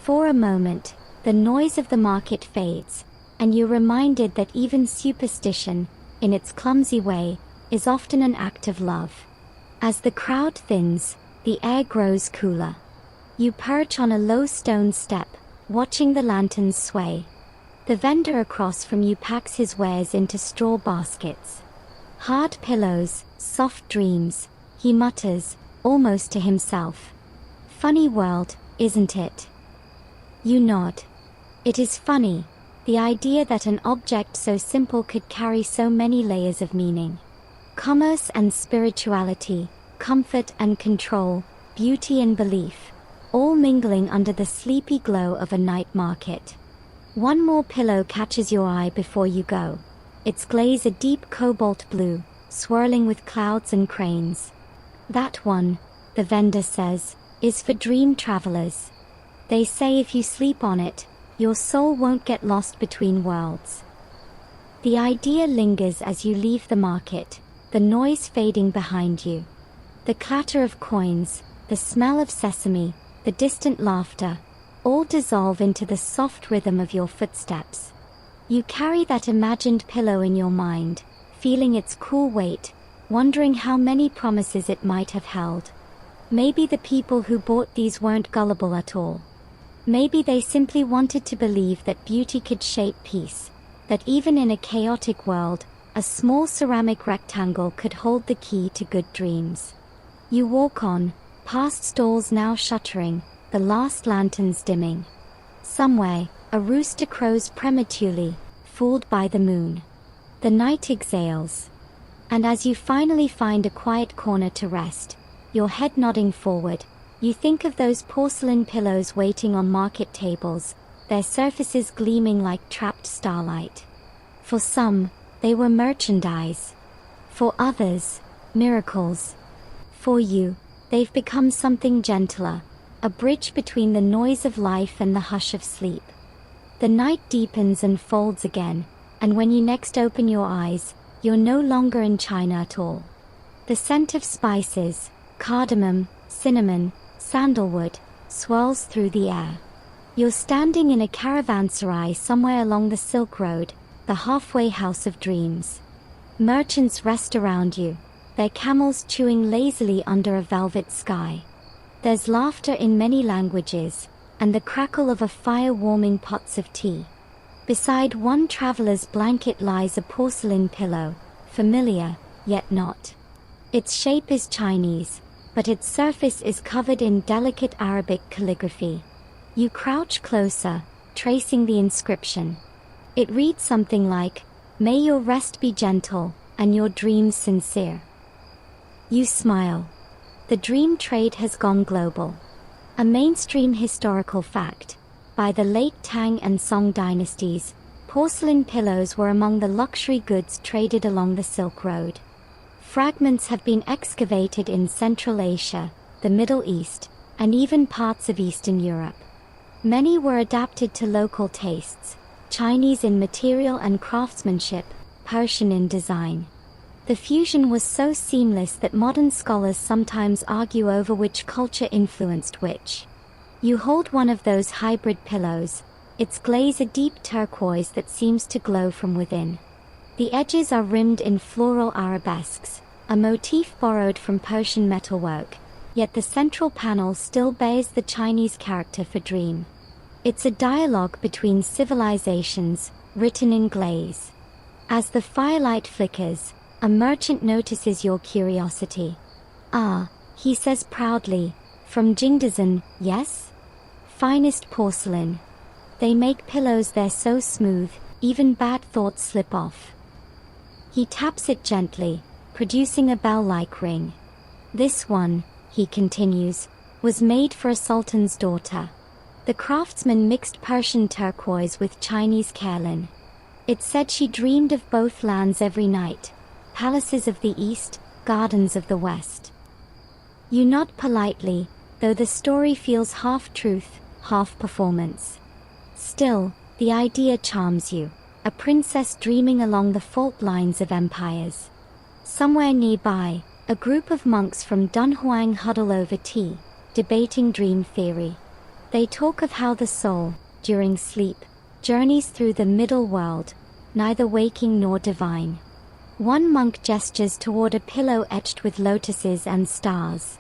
Speaker 1: For a moment, the noise of the market fades, and you're reminded that even superstition, in its clumsy way, is often an act of love. As the crowd thins, the air grows cooler. You perch on a low stone step, watching the lanterns sway. The vendor across from you packs his wares into straw baskets. "Hard pillows, soft dreams," he mutters, almost to himself. "Funny world, isn't it?" You nod. It is funny, the idea that an object so simple could carry so many layers of meaning. Commerce and spirituality, comfort and control, beauty and belief, all mingling under the sleepy glow of a night market. One more pillow catches your eye before you go. Its glaze a deep cobalt blue, swirling with clouds and cranes. "That one," the vendor says, "is for dream travelers. They say if you sleep on it, your soul won't get lost between worlds." The idea lingers as you leave the market, the noise fading behind you. The clatter of coins, the smell of sesame, the distant laughter, all dissolve into the soft rhythm of your footsteps. You carry that imagined pillow in your mind, feeling its cool weight, wondering how many promises it might have held. Maybe the people who bought these weren't gullible at all. Maybe they simply wanted to believe that beauty could shape peace, that even in a chaotic world, a small ceramic rectangle could hold the key to good dreams. You walk on, past stalls now shuttering, the last lanterns dimming. Somewhere, a rooster crows prematurely, fooled by the moon. The night exhales. And as you finally find a quiet corner to rest, your head nodding forward, you think of those porcelain pillows waiting on market tables, their surfaces gleaming like trapped starlight. For some, they were merchandise. For others, miracles. For you, they've become something gentler, a bridge between the noise of life and the hush of sleep. The night deepens and folds again, and when you next open your eyes, you're no longer in China at all. The scent of spices, cardamom, cinnamon, sandalwood, swirls through the air. You're standing in a caravanserai somewhere along the Silk Road, the halfway house of dreams. Merchants rest around you, their camels chewing lazily under a velvet sky. There's laughter in many languages, and the crackle of a fire warming pots of tea. Beside one traveler's blanket lies a porcelain pillow, familiar, yet not. Its shape is Chinese, but its surface is covered in delicate Arabic calligraphy. You crouch closer, tracing the inscription. It reads something like, "May your rest be gentle, and your dreams sincere." You smile. The dream trade has gone global. A mainstream historical fact. By the late Tang and Song dynasties, porcelain pillows were among the luxury goods traded along the Silk Road. Fragments have been excavated in Central Asia, the Middle East, and even parts of Eastern Europe. Many were adapted to local tastes, Chinese in material and craftsmanship, Persian in design. The fusion was so seamless that modern scholars sometimes argue over which culture influenced which. You hold one of those hybrid pillows, its glaze a deep turquoise that seems to glow from within. The edges are rimmed in floral arabesques, a motif borrowed from Persian metalwork, yet the central panel still bears the Chinese character for dream. It's a dialogue between civilizations, written in glaze. As the firelight flickers, a merchant notices your curiosity. "Ah," he says proudly, "from Jingdezhen, yes? Finest porcelain. They make pillows there so smooth, even bad thoughts slip off." He taps it gently, producing a bell-like ring. "This one," he continues, "was made for a sultan's daughter." The craftsman mixed Persian turquoise with Chinese kaolin. It said she dreamed of both lands every night, palaces of the East, gardens of the West. You nod politely, though the story feels half truth, half performance. Still, the idea charms you, a princess dreaming along the fault lines of empires. Somewhere nearby, a group of monks from Dunhuang huddle over tea, debating dream theory. They talk of how the soul, during sleep, journeys through the middle world, neither waking nor divine. One monk gestures toward a pillow etched with lotuses and stars.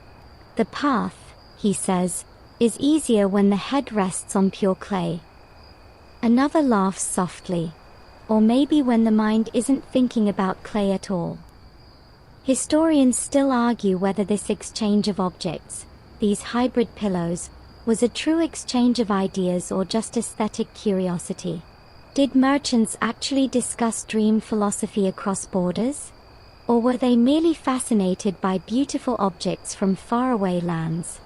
Speaker 1: "The path," he says, "is easier when the head rests on pure clay." Another laughs softly. "Or maybe when the mind isn't thinking about clay at all." Historians still argue whether this exchange of objects, these hybrid pillows, was a true exchange of ideas or just aesthetic curiosity. Did merchants actually discuss dream philosophy across borders? Or were they merely fascinated by beautiful objects from faraway lands?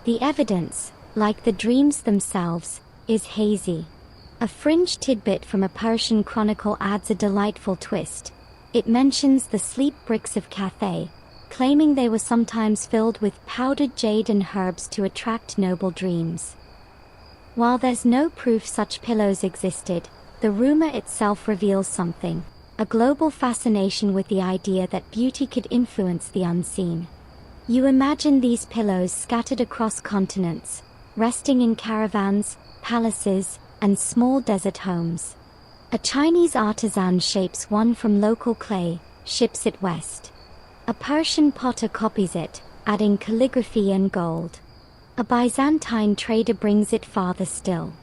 Speaker 1: The evidence, like the dreams themselves, is hazy. A fringe tidbit from a Persian chronicle adds a delightful twist. It mentions the sleep bricks of Cathay, claiming they were sometimes filled with powdered jade and herbs to attract noble dreams. While there's no proof such pillows existed, the rumor itself reveals something, a global fascination with the idea that beauty could influence the unseen. You imagine these pillows scattered across continents, resting in caravans, palaces, and small desert homes. A Chinese artisan shapes one from local clay, ships it west. A Persian potter copies it, adding calligraphy and gold. A Byzantine trader brings it farther still.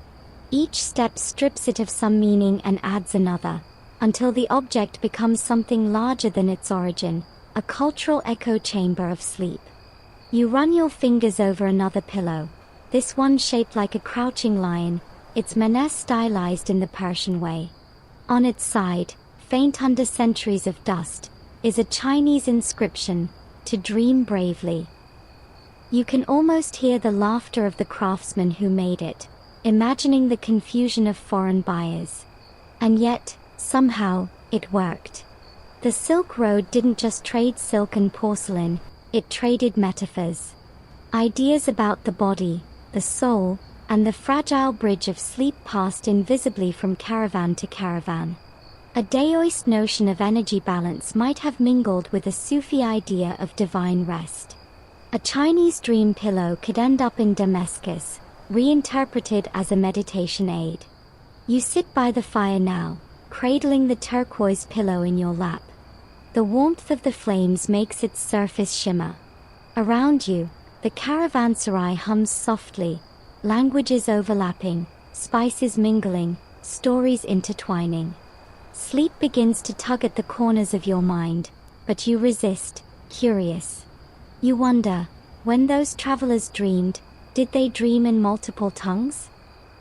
Speaker 1: Each step strips it of some meaning and adds another, until the object becomes something larger than its origin, a cultural echo chamber of sleep. You run your fingers over another pillow, this one shaped like a crouching lion, its menace stylized in the Persian way. On its side, faint under centuries of dust, is a Chinese inscription, "To dream bravely." You can almost hear the laughter of the craftsman who made it, imagining the confusion of foreign buyers. And yet, somehow, it worked. The Silk Road didn't just trade silk and porcelain, it traded metaphors. Ideas about the body, the soul, and the fragile bridge of sleep passed invisibly from caravan to caravan. A Daoist notion of energy balance might have mingled with a Sufi idea of divine rest. A Chinese dream pillow could end up in Damascus, reinterpreted as a meditation aid. You sit by the fire now, cradling the turquoise pillow in your lap. The warmth of the flames makes its surface shimmer. Around you, the caravanserai hums softly, languages overlapping, spices mingling, stories intertwining. Sleep begins to tug at the corners of your mind, but you resist, curious. You wonder, when those travelers dreamed, Did they dream in multiple tongues?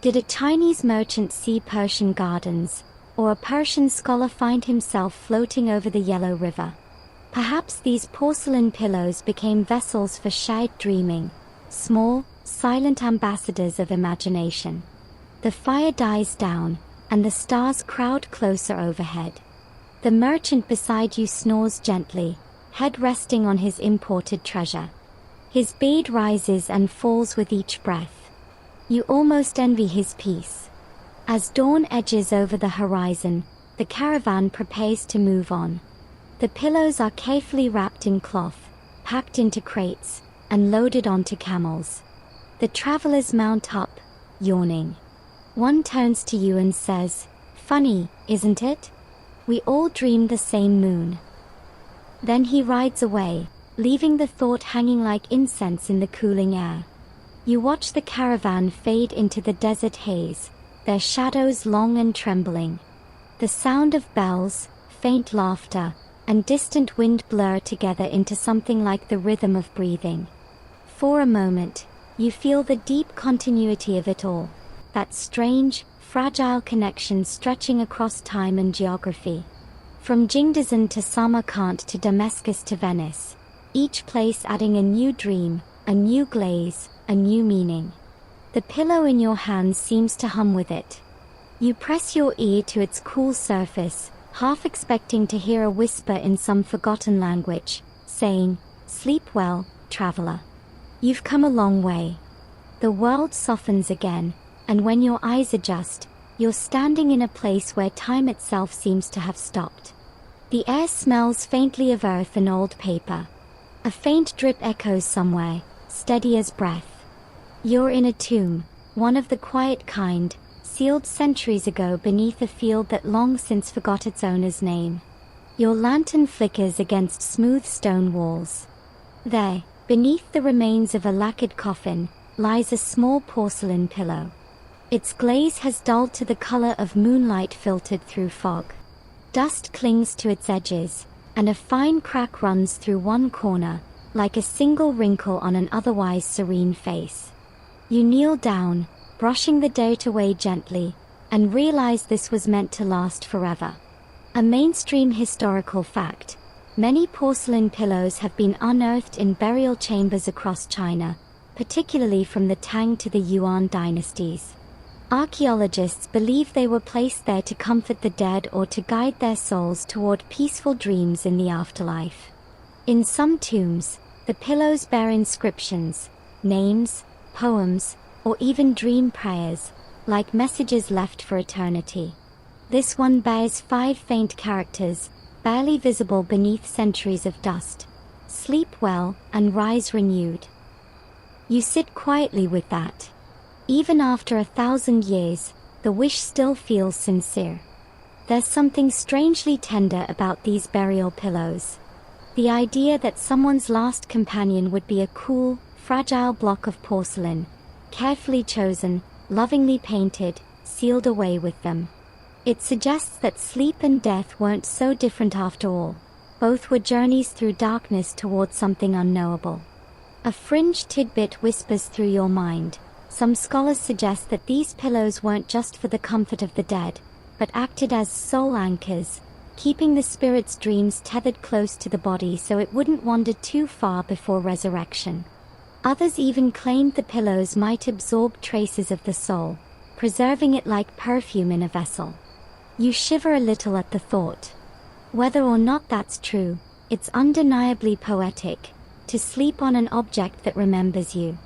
Speaker 1: Did a Chinese merchant see Persian gardens, or a Persian scholar find himself floating over the Yellow River? Perhaps these porcelain pillows became vessels for shared dreaming, small, silent ambassadors of imagination. The fire dies down, and the stars crowd closer overhead. The merchant beside you snores gently, head resting on his imported treasure. His beard rises and falls with each breath. You almost envy his peace. As dawn edges over the horizon, the caravan prepares to move on. The pillows are carefully wrapped in cloth, packed into crates, and loaded onto camels. The travelers mount up, yawning. One turns to you and says, "Funny, isn't it? We all dreamed the same moon." Then he rides away, leaving the thought hanging like incense in the cooling air. You watch the caravan fade into the desert haze, their shadows long and trembling. The sound of bells, faint laughter, and distant wind blur together into something like the rhythm of breathing. For a moment, you feel the deep continuity of it all, that strange, fragile connection stretching across time and geography. From Jingdezhen to Samarkand to Damascus to Venice, each place adding a new dream, a new glaze, a new meaning. The pillow in your hand seems to hum with it. You press your ear to its cool surface, half expecting to hear a whisper in some forgotten language, saying, "Sleep well, traveler. You've come a long way." The world softens again, and when your eyes adjust, you're standing in a place where time itself seems to have stopped. The air smells faintly of earth and old paper. A faint drip echoes somewhere, steady as breath. You're in a tomb, one of the quiet kind, sealed centuries ago beneath a field that long since forgot its owner's name. Your lantern flickers against smooth stone walls. There, beneath the remains of a lacquered coffin, lies a small porcelain pillow. Its glaze has dulled to the color of moonlight filtered through fog. Dust clings to its edges, and a fine crack runs through one corner, like a single wrinkle on an otherwise serene face. You kneel down, brushing the dirt away gently, and realize this was meant to last forever. A mainstream historical fact: many porcelain pillows have been unearthed in burial chambers across China, particularly from the Tang to the Yuan dynasties. Archaeologists believe they were placed there to comfort the dead or to guide their souls toward peaceful dreams in the afterlife. In some tombs, the pillows bear inscriptions, names, poems, or even dream prayers, like messages left for eternity. This one bears 5 faint characters, barely visible beneath centuries of dust. Sleep well and rise renewed. You sit quietly with that. Even after 1,000 years, the wish still feels sincere. There's something strangely tender about these burial pillows. The idea that someone's last companion would be a cool, fragile block of porcelain, carefully chosen, lovingly painted, sealed away with them. It suggests that sleep and death weren't so different after all. Both were journeys through darkness towards something unknowable. A fringe tidbit whispers through your mind. Some scholars suggest that these pillows weren't just for the comfort of the dead, but acted as soul anchors, keeping the spirit's dreams tethered close to the body so it wouldn't wander too far before resurrection. Others even claimed the pillows might absorb traces of the soul, preserving it like perfume in a vessel. You shiver a little at the thought. Whether or not that's true, it's undeniably poetic, to sleep on an object that remembers you.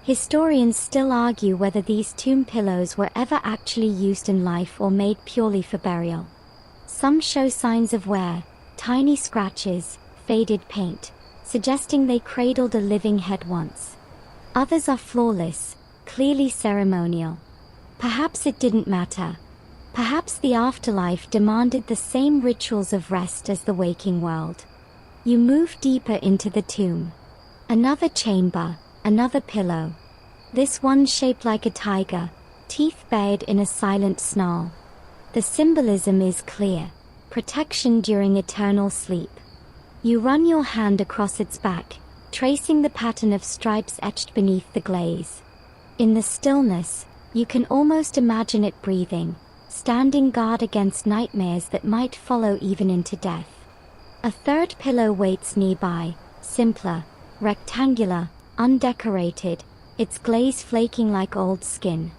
Speaker 1: Historians still argue whether these tomb pillows were ever actually used in life or made purely for burial. Some show signs of wear, tiny scratches, faded paint, suggesting they cradled a living head once. Others are flawless, clearly ceremonial. Perhaps it didn't matter. Perhaps the afterlife demanded the same rituals of rest as the waking world. You move deeper into the tomb. Another chamber, another pillow. This one shaped like a tiger, teeth bared in a silent snarl. The symbolism is clear: protection during eternal sleep. You run your hand across its back, tracing the pattern of stripes etched beneath the glaze. In the stillness, you can almost imagine it breathing, standing guard against nightmares that might follow even into death. A third pillow waits nearby, simpler, rectangular, undecorated, its glaze flaking like old skin.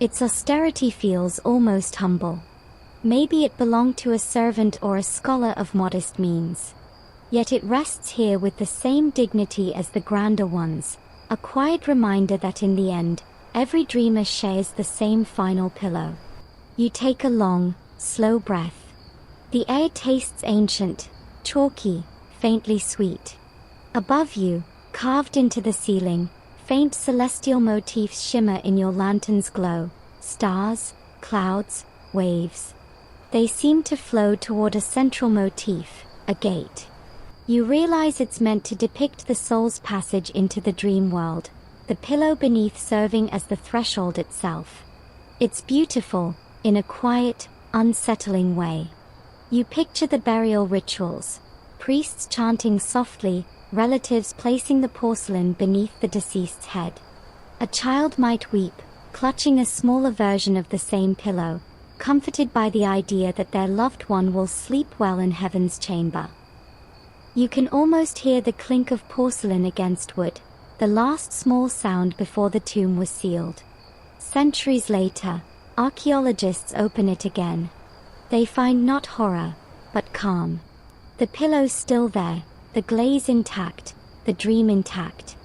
Speaker 1: Its austerity feels almost humble. Maybe it belonged to a servant or a scholar of modest means. Yet it rests here with the same dignity as the grander ones, a quiet reminder that in the end, every dreamer shares the same final pillow. You take a long, slow breath. The air tastes ancient, chalky, faintly sweet. Above you, carved into the ceiling, faint celestial motifs shimmer in your lantern's glow. Stars, clouds, waves. They seem to flow toward a central motif, a gate. You realize it's meant to depict the soul's passage into the dream world, the pillow beneath serving as the threshold itself. It's beautiful, in a quiet, unsettling way. You picture the burial rituals, priests chanting softly, relatives placing the porcelain beneath the deceased's head. A child might weep, clutching a smaller version of the same pillow, comforted by the idea that their loved one will sleep well in heaven's chamber. You can almost hear the clink of porcelain against wood, the last small sound before the tomb was sealed. Centuries later, archaeologists open it again. They find not horror, but calm. The pillow's still there, the glaze intact, the dream intact.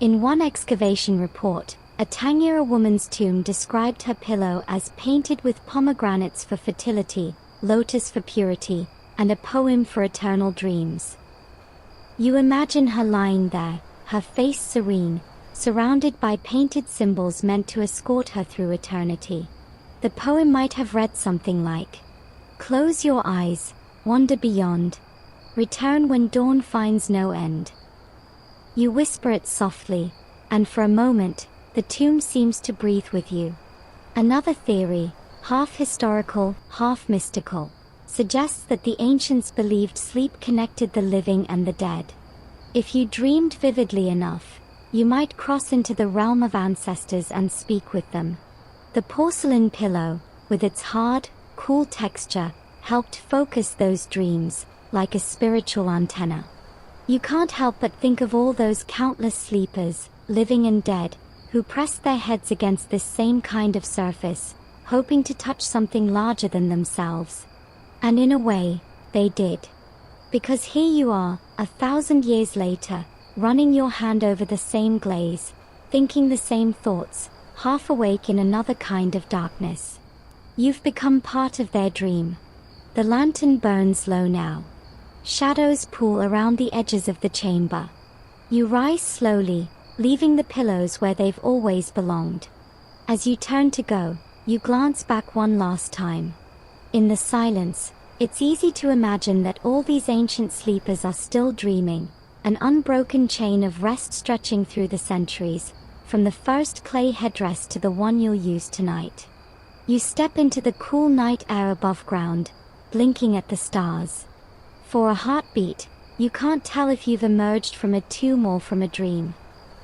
Speaker 1: In one excavation report, a Tangyera woman's tomb described her pillow as painted with pomegranates for fertility, lotus for purity, and a poem for eternal dreams. You imagine her lying there, her face serene, surrounded by painted symbols meant to escort her through eternity. The poem might have read something like, "Close your eyes, wander beyond. Return when dawn finds no end." You whisper it softly, and for a moment, the tomb seems to breathe with you. Another theory, half historical, half mystical, suggests that the ancients believed sleep connected the living and the dead. If you dreamed vividly enough, you might cross into the realm of ancestors and speak with them. The porcelain pillow, with its hard, cool texture, helped focus those dreams, like a spiritual antenna. You can't help but think of all those countless sleepers, living and dead, who pressed their heads against this same kind of surface, hoping to touch something larger than themselves. And in a way, they did. Because here you are, 1,000 years later, running your hand over the same glaze, thinking the same thoughts, half awake in another kind of darkness. You've become part of their dream. The lantern burns low now. Shadows pool around the edges of the chamber. You rise slowly, leaving the pillows where they've always belonged. As you turn to go, you glance back one last time. In the silence, it's easy to imagine that all these ancient sleepers are still dreaming, an unbroken chain of rest stretching through the centuries, from the first clay headdress to the one you'll use tonight. You step into the cool night air above ground, blinking at the stars. For a heartbeat, you can't tell if you've emerged from a tomb or from a dream.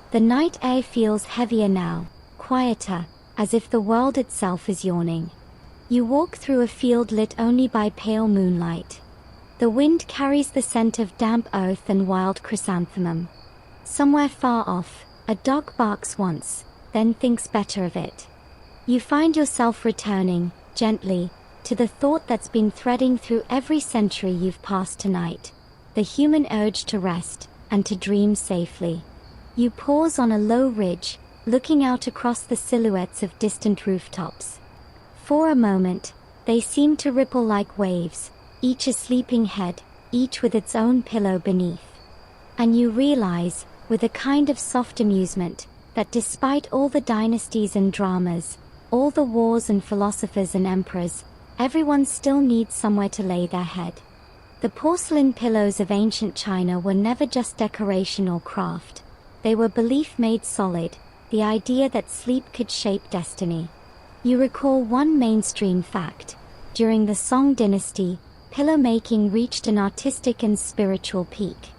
Speaker 1: The night air feels heavier now, quieter, as if the world itself is yawning. You walk through a field lit only by pale moonlight. The wind carries the scent of damp earth and wild chrysanthemum. Somewhere far off, a dog barks once, then thinks better of it. You find yourself returning, gently, to the thought that's been threading through every century you've passed tonight, the human urge to rest, and to dream safely. You pause on a low ridge, looking out across the silhouettes of distant rooftops. For a moment, they seem to ripple like waves, each a sleeping head, each with its own pillow beneath. And you realize, with a kind of soft amusement, that despite all the dynasties and dramas, all the wars and philosophers and emperors, everyone still needs somewhere to lay their head. The porcelain pillows of ancient China were never just decoration or craft. They were belief made solid, the idea that sleep could shape destiny. You recall one mainstream fact. During the Song dynasty, pillow making reached an artistic and spiritual peak.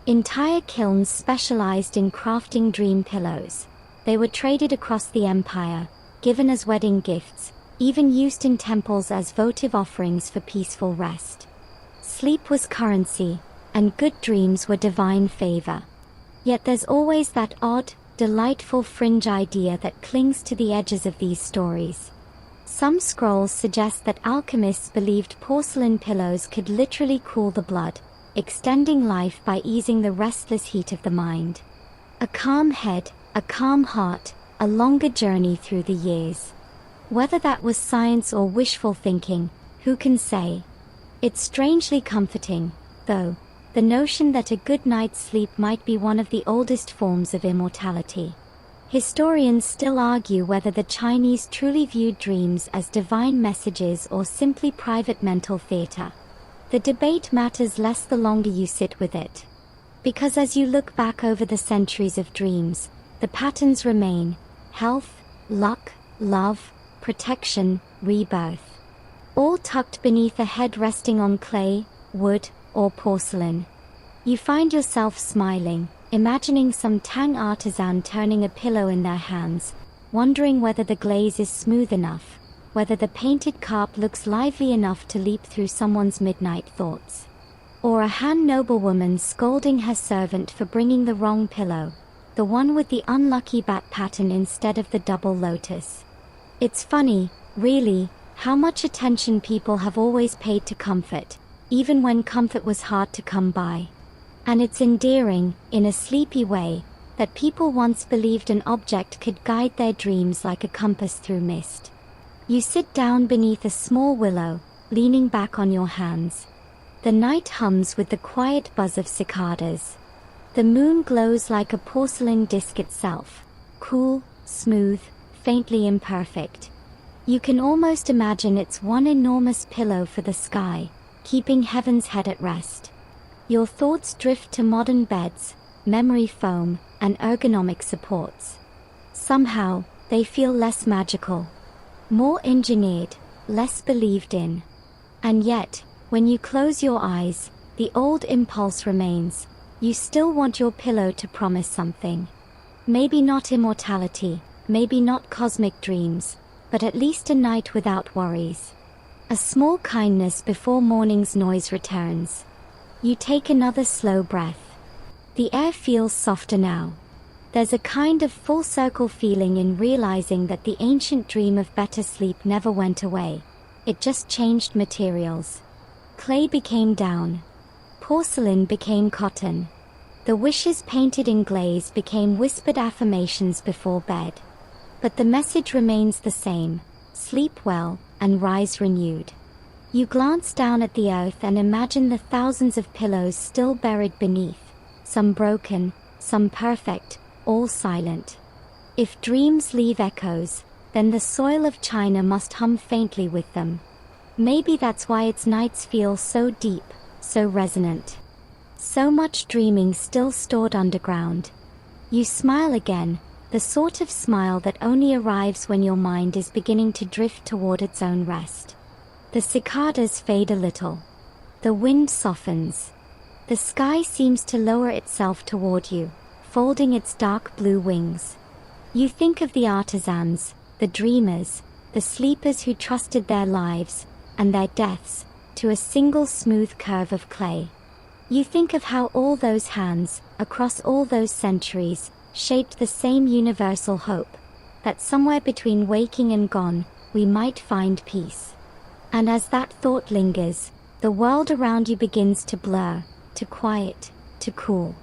Speaker 1: Entire kilns specialized in crafting dream pillows. They were traded across the empire, given as wedding gifts, even used in temples as votive offerings for peaceful rest. Sleep was currency, and good dreams were divine favor. Yet there's always that odd, delightful fringe idea that clings to the edges of these stories. Some scrolls suggest that alchemists believed porcelain pillows could literally cool the blood, extending life by easing the restless heat of the mind. A calm head, a calm heart, a longer journey through the years. Whether that was science or wishful thinking, who can say? It's strangely comforting, though, the notion that a good night's sleep might be one of the oldest forms of immortality. Historians still argue whether the Chinese truly viewed dreams as divine messages or simply private mental theater. The debate matters less the longer you sit with it. Because as you look back over the centuries of dreams, the patterns remain: health, luck, love, protection, rebirth. All tucked beneath a head resting on clay, wood, or porcelain. You find yourself smiling, imagining some Tang artisan turning a pillow in their hands, wondering whether the glaze is smooth enough, whether the painted carp looks lively enough to leap through someone's midnight thoughts. Or a Han noblewoman scolding her servant for bringing the wrong pillow, the one with the unlucky bat pattern instead of the double lotus. It's funny, really, how much attention people have always paid to comfort, even when comfort was hard to come by. And it's endearing, in a sleepy way, that people once believed an object could guide their dreams like a compass through mist. You sit down beneath a small willow, leaning back on your hands. The night hums with the quiet buzz of cicadas. The moon glows like a porcelain disc itself, cool, smooth, faintly imperfect. You can almost imagine it's one enormous pillow for the sky, keeping heaven's head at rest. Your thoughts drift to modern beds, memory foam, and ergonomic supports. Somehow, they feel less magical, more engineered, less believed in. And yet, when you close your eyes, the old impulse remains. You still want your pillow to promise something. Maybe not immortality, maybe not cosmic dreams, but at least a night without worries. A small kindness before morning's noise returns. You take another slow breath. The air feels softer now. There's a kind of full circle feeling in realizing that the ancient dream of better sleep never went away. It just changed materials. Clay became down. Porcelain became cotton. The wishes painted in glaze became whispered affirmations before bed. But the message remains the same: sleep well, and rise renewed. You glance down at the earth and imagine the thousands of pillows still buried beneath, some broken, some perfect, all silent. If dreams leave echoes, then the soil of China must hum faintly with them. Maybe that's why its nights feel so deep, so resonant. So much dreaming still stored underground. You smile again, the sort of smile that only arrives when your mind is beginning to drift toward its own rest. The cicadas fade a little. The wind softens. The sky seems to lower itself toward you, folding its dark blue wings. You think of the artisans, the dreamers, the sleepers who trusted their lives, and their deaths, to a single smooth curve of clay. You think of how all those hands, across all those centuries, shaped the same universal hope, that somewhere between waking and gone, we might find peace. And as that thought lingers, the world around you begins to blur, to quiet, to cool.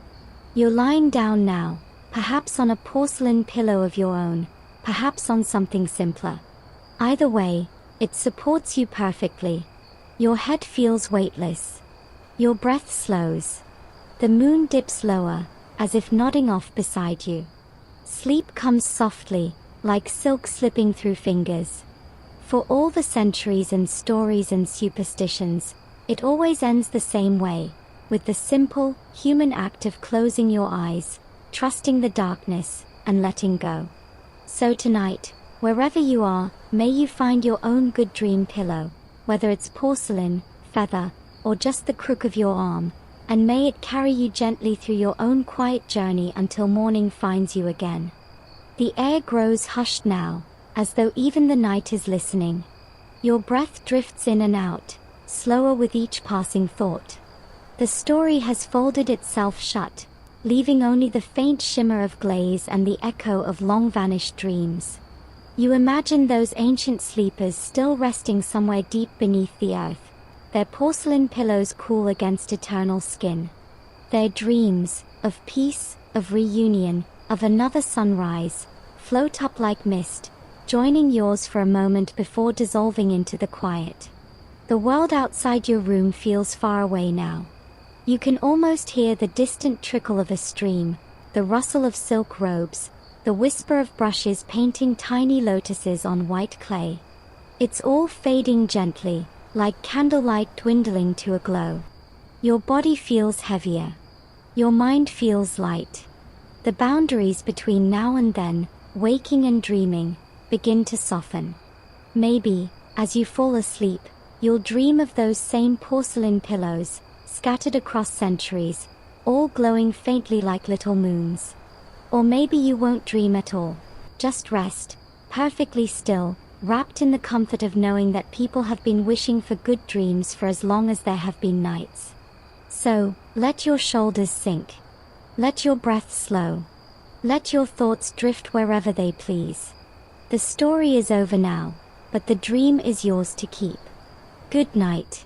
Speaker 1: You're lying down now, perhaps on a porcelain pillow of your own, perhaps on something simpler. Either way, it supports you perfectly. Your head feels weightless. Your breath slows. The moon dips lower, as if nodding off beside you. Sleep comes softly, like silk slipping through fingers. For all the centuries and stories and superstitions, it always ends the same way, with the simple, human act of closing your eyes, trusting the darkness, and letting go. So tonight, wherever you are, may you find your own good dream pillow, whether it's porcelain, feather, or just the crook of your arm, and may it carry you gently through your own quiet journey until morning finds you again. The air grows hushed now, as though even the night is listening. Your breath drifts in and out, slower with each passing thought. The story has folded itself shut, leaving only the faint shimmer of glaze and the echo of long-vanished dreams. You imagine those ancient sleepers still resting somewhere deep beneath the earth, their porcelain pillows cool against eternal skin. Their dreams, of peace, of reunion, of another sunrise, float up like mist, joining yours for a moment before dissolving into the quiet. The world outside your room feels far away now. You can almost hear the distant trickle of a stream, the rustle of silk robes, the whisper of brushes painting tiny lotuses on white clay. It's all fading gently, like candlelight dwindling to a glow. Your body feels heavier. Your mind feels light. The boundaries between now and then, waking and dreaming, begin to soften. Maybe, as you fall asleep, you'll dream of those same porcelain pillows, scattered across centuries, all glowing faintly like little moons. Or maybe you won't dream at all. Just rest, perfectly still, wrapped in the comfort of knowing that people have been wishing for good dreams for as long as there have been nights. So, let your shoulders sink. Let your breath slow. Let your thoughts drift wherever they please. The story is over now, but the dream is yours to keep. Good night.